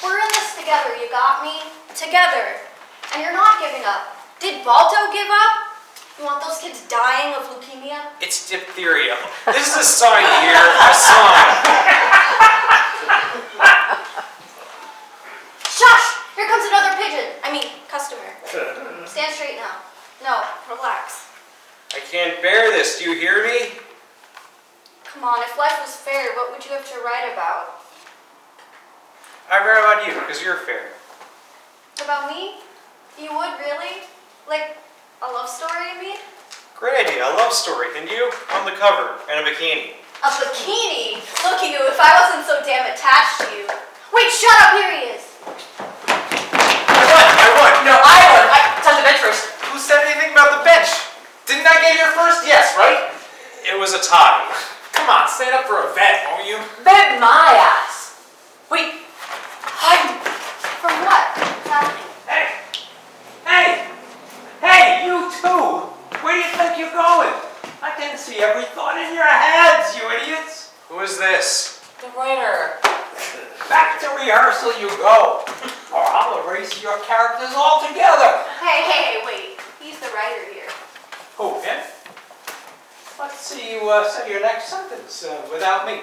[SPEAKER 2] We're in this together, you got me? Together. And you're not giving up. Did Balto give up? You want those kids dying of leukemia?
[SPEAKER 3] It's diphtheria. This is a sign here. A sign.
[SPEAKER 2] Shush! Here comes another pigeon. I mean, customer. Stand straight now. No, relax.
[SPEAKER 3] I can't bear this. Do you hear me?
[SPEAKER 2] Come on, if life was fair, what would you have to write about?
[SPEAKER 3] I read about you because you're fair.
[SPEAKER 2] About me? You would really? Like a love story, you mean?
[SPEAKER 3] Great idea. A love story. And you on the cover in a bikini.
[SPEAKER 2] A bikini? Look at you, if I wasn't so damn attached to you. Wait, shut up, here he is.
[SPEAKER 3] I won.
[SPEAKER 4] No, I won. Touch the bench first.
[SPEAKER 3] Who said anything about the bench? Didn't I get here first? Yes, right? It was a tie.
[SPEAKER 1] Come on, stand up for a vet, won't you?
[SPEAKER 4] Bet my ass. Wait.
[SPEAKER 2] For what? What's happening?
[SPEAKER 7] Hey, you two! Where do you think you're going? I can see every thought in your heads, you idiots!
[SPEAKER 3] Who is this?
[SPEAKER 4] The writer.
[SPEAKER 7] Back to rehearsal you go, or I'll erase your characters altogether.
[SPEAKER 2] Hey, wait. He's the writer here.
[SPEAKER 7] Who, him? Let's see you say your next sentence without me.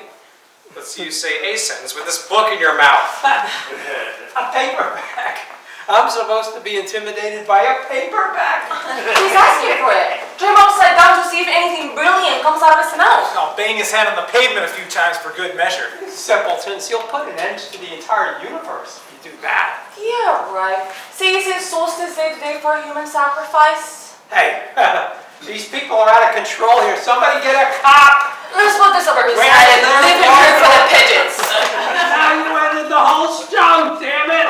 [SPEAKER 3] Let's see you say a sentence with this book in your mouth.
[SPEAKER 7] A paperback. I'm supposed to be intimidated by a paperback.
[SPEAKER 4] He's asking for it. Turn him upside down to see if anything brilliant comes out of his mouth.
[SPEAKER 1] I'll bang his head on the pavement a few times for good measure.
[SPEAKER 7] Simpletons, you'll put an end to the entire universe if you do that.
[SPEAKER 4] Yeah, right. See, is it Solstice Day today for human sacrifice?
[SPEAKER 7] Hey, these people are out of control here. Somebody get a cop.
[SPEAKER 4] Let's put this over his
[SPEAKER 7] Wait,
[SPEAKER 4] head and
[SPEAKER 7] there's
[SPEAKER 4] leave him
[SPEAKER 7] one
[SPEAKER 4] here for the
[SPEAKER 7] more.
[SPEAKER 4] pigeons.
[SPEAKER 7] Now you ended the whole show, damn it.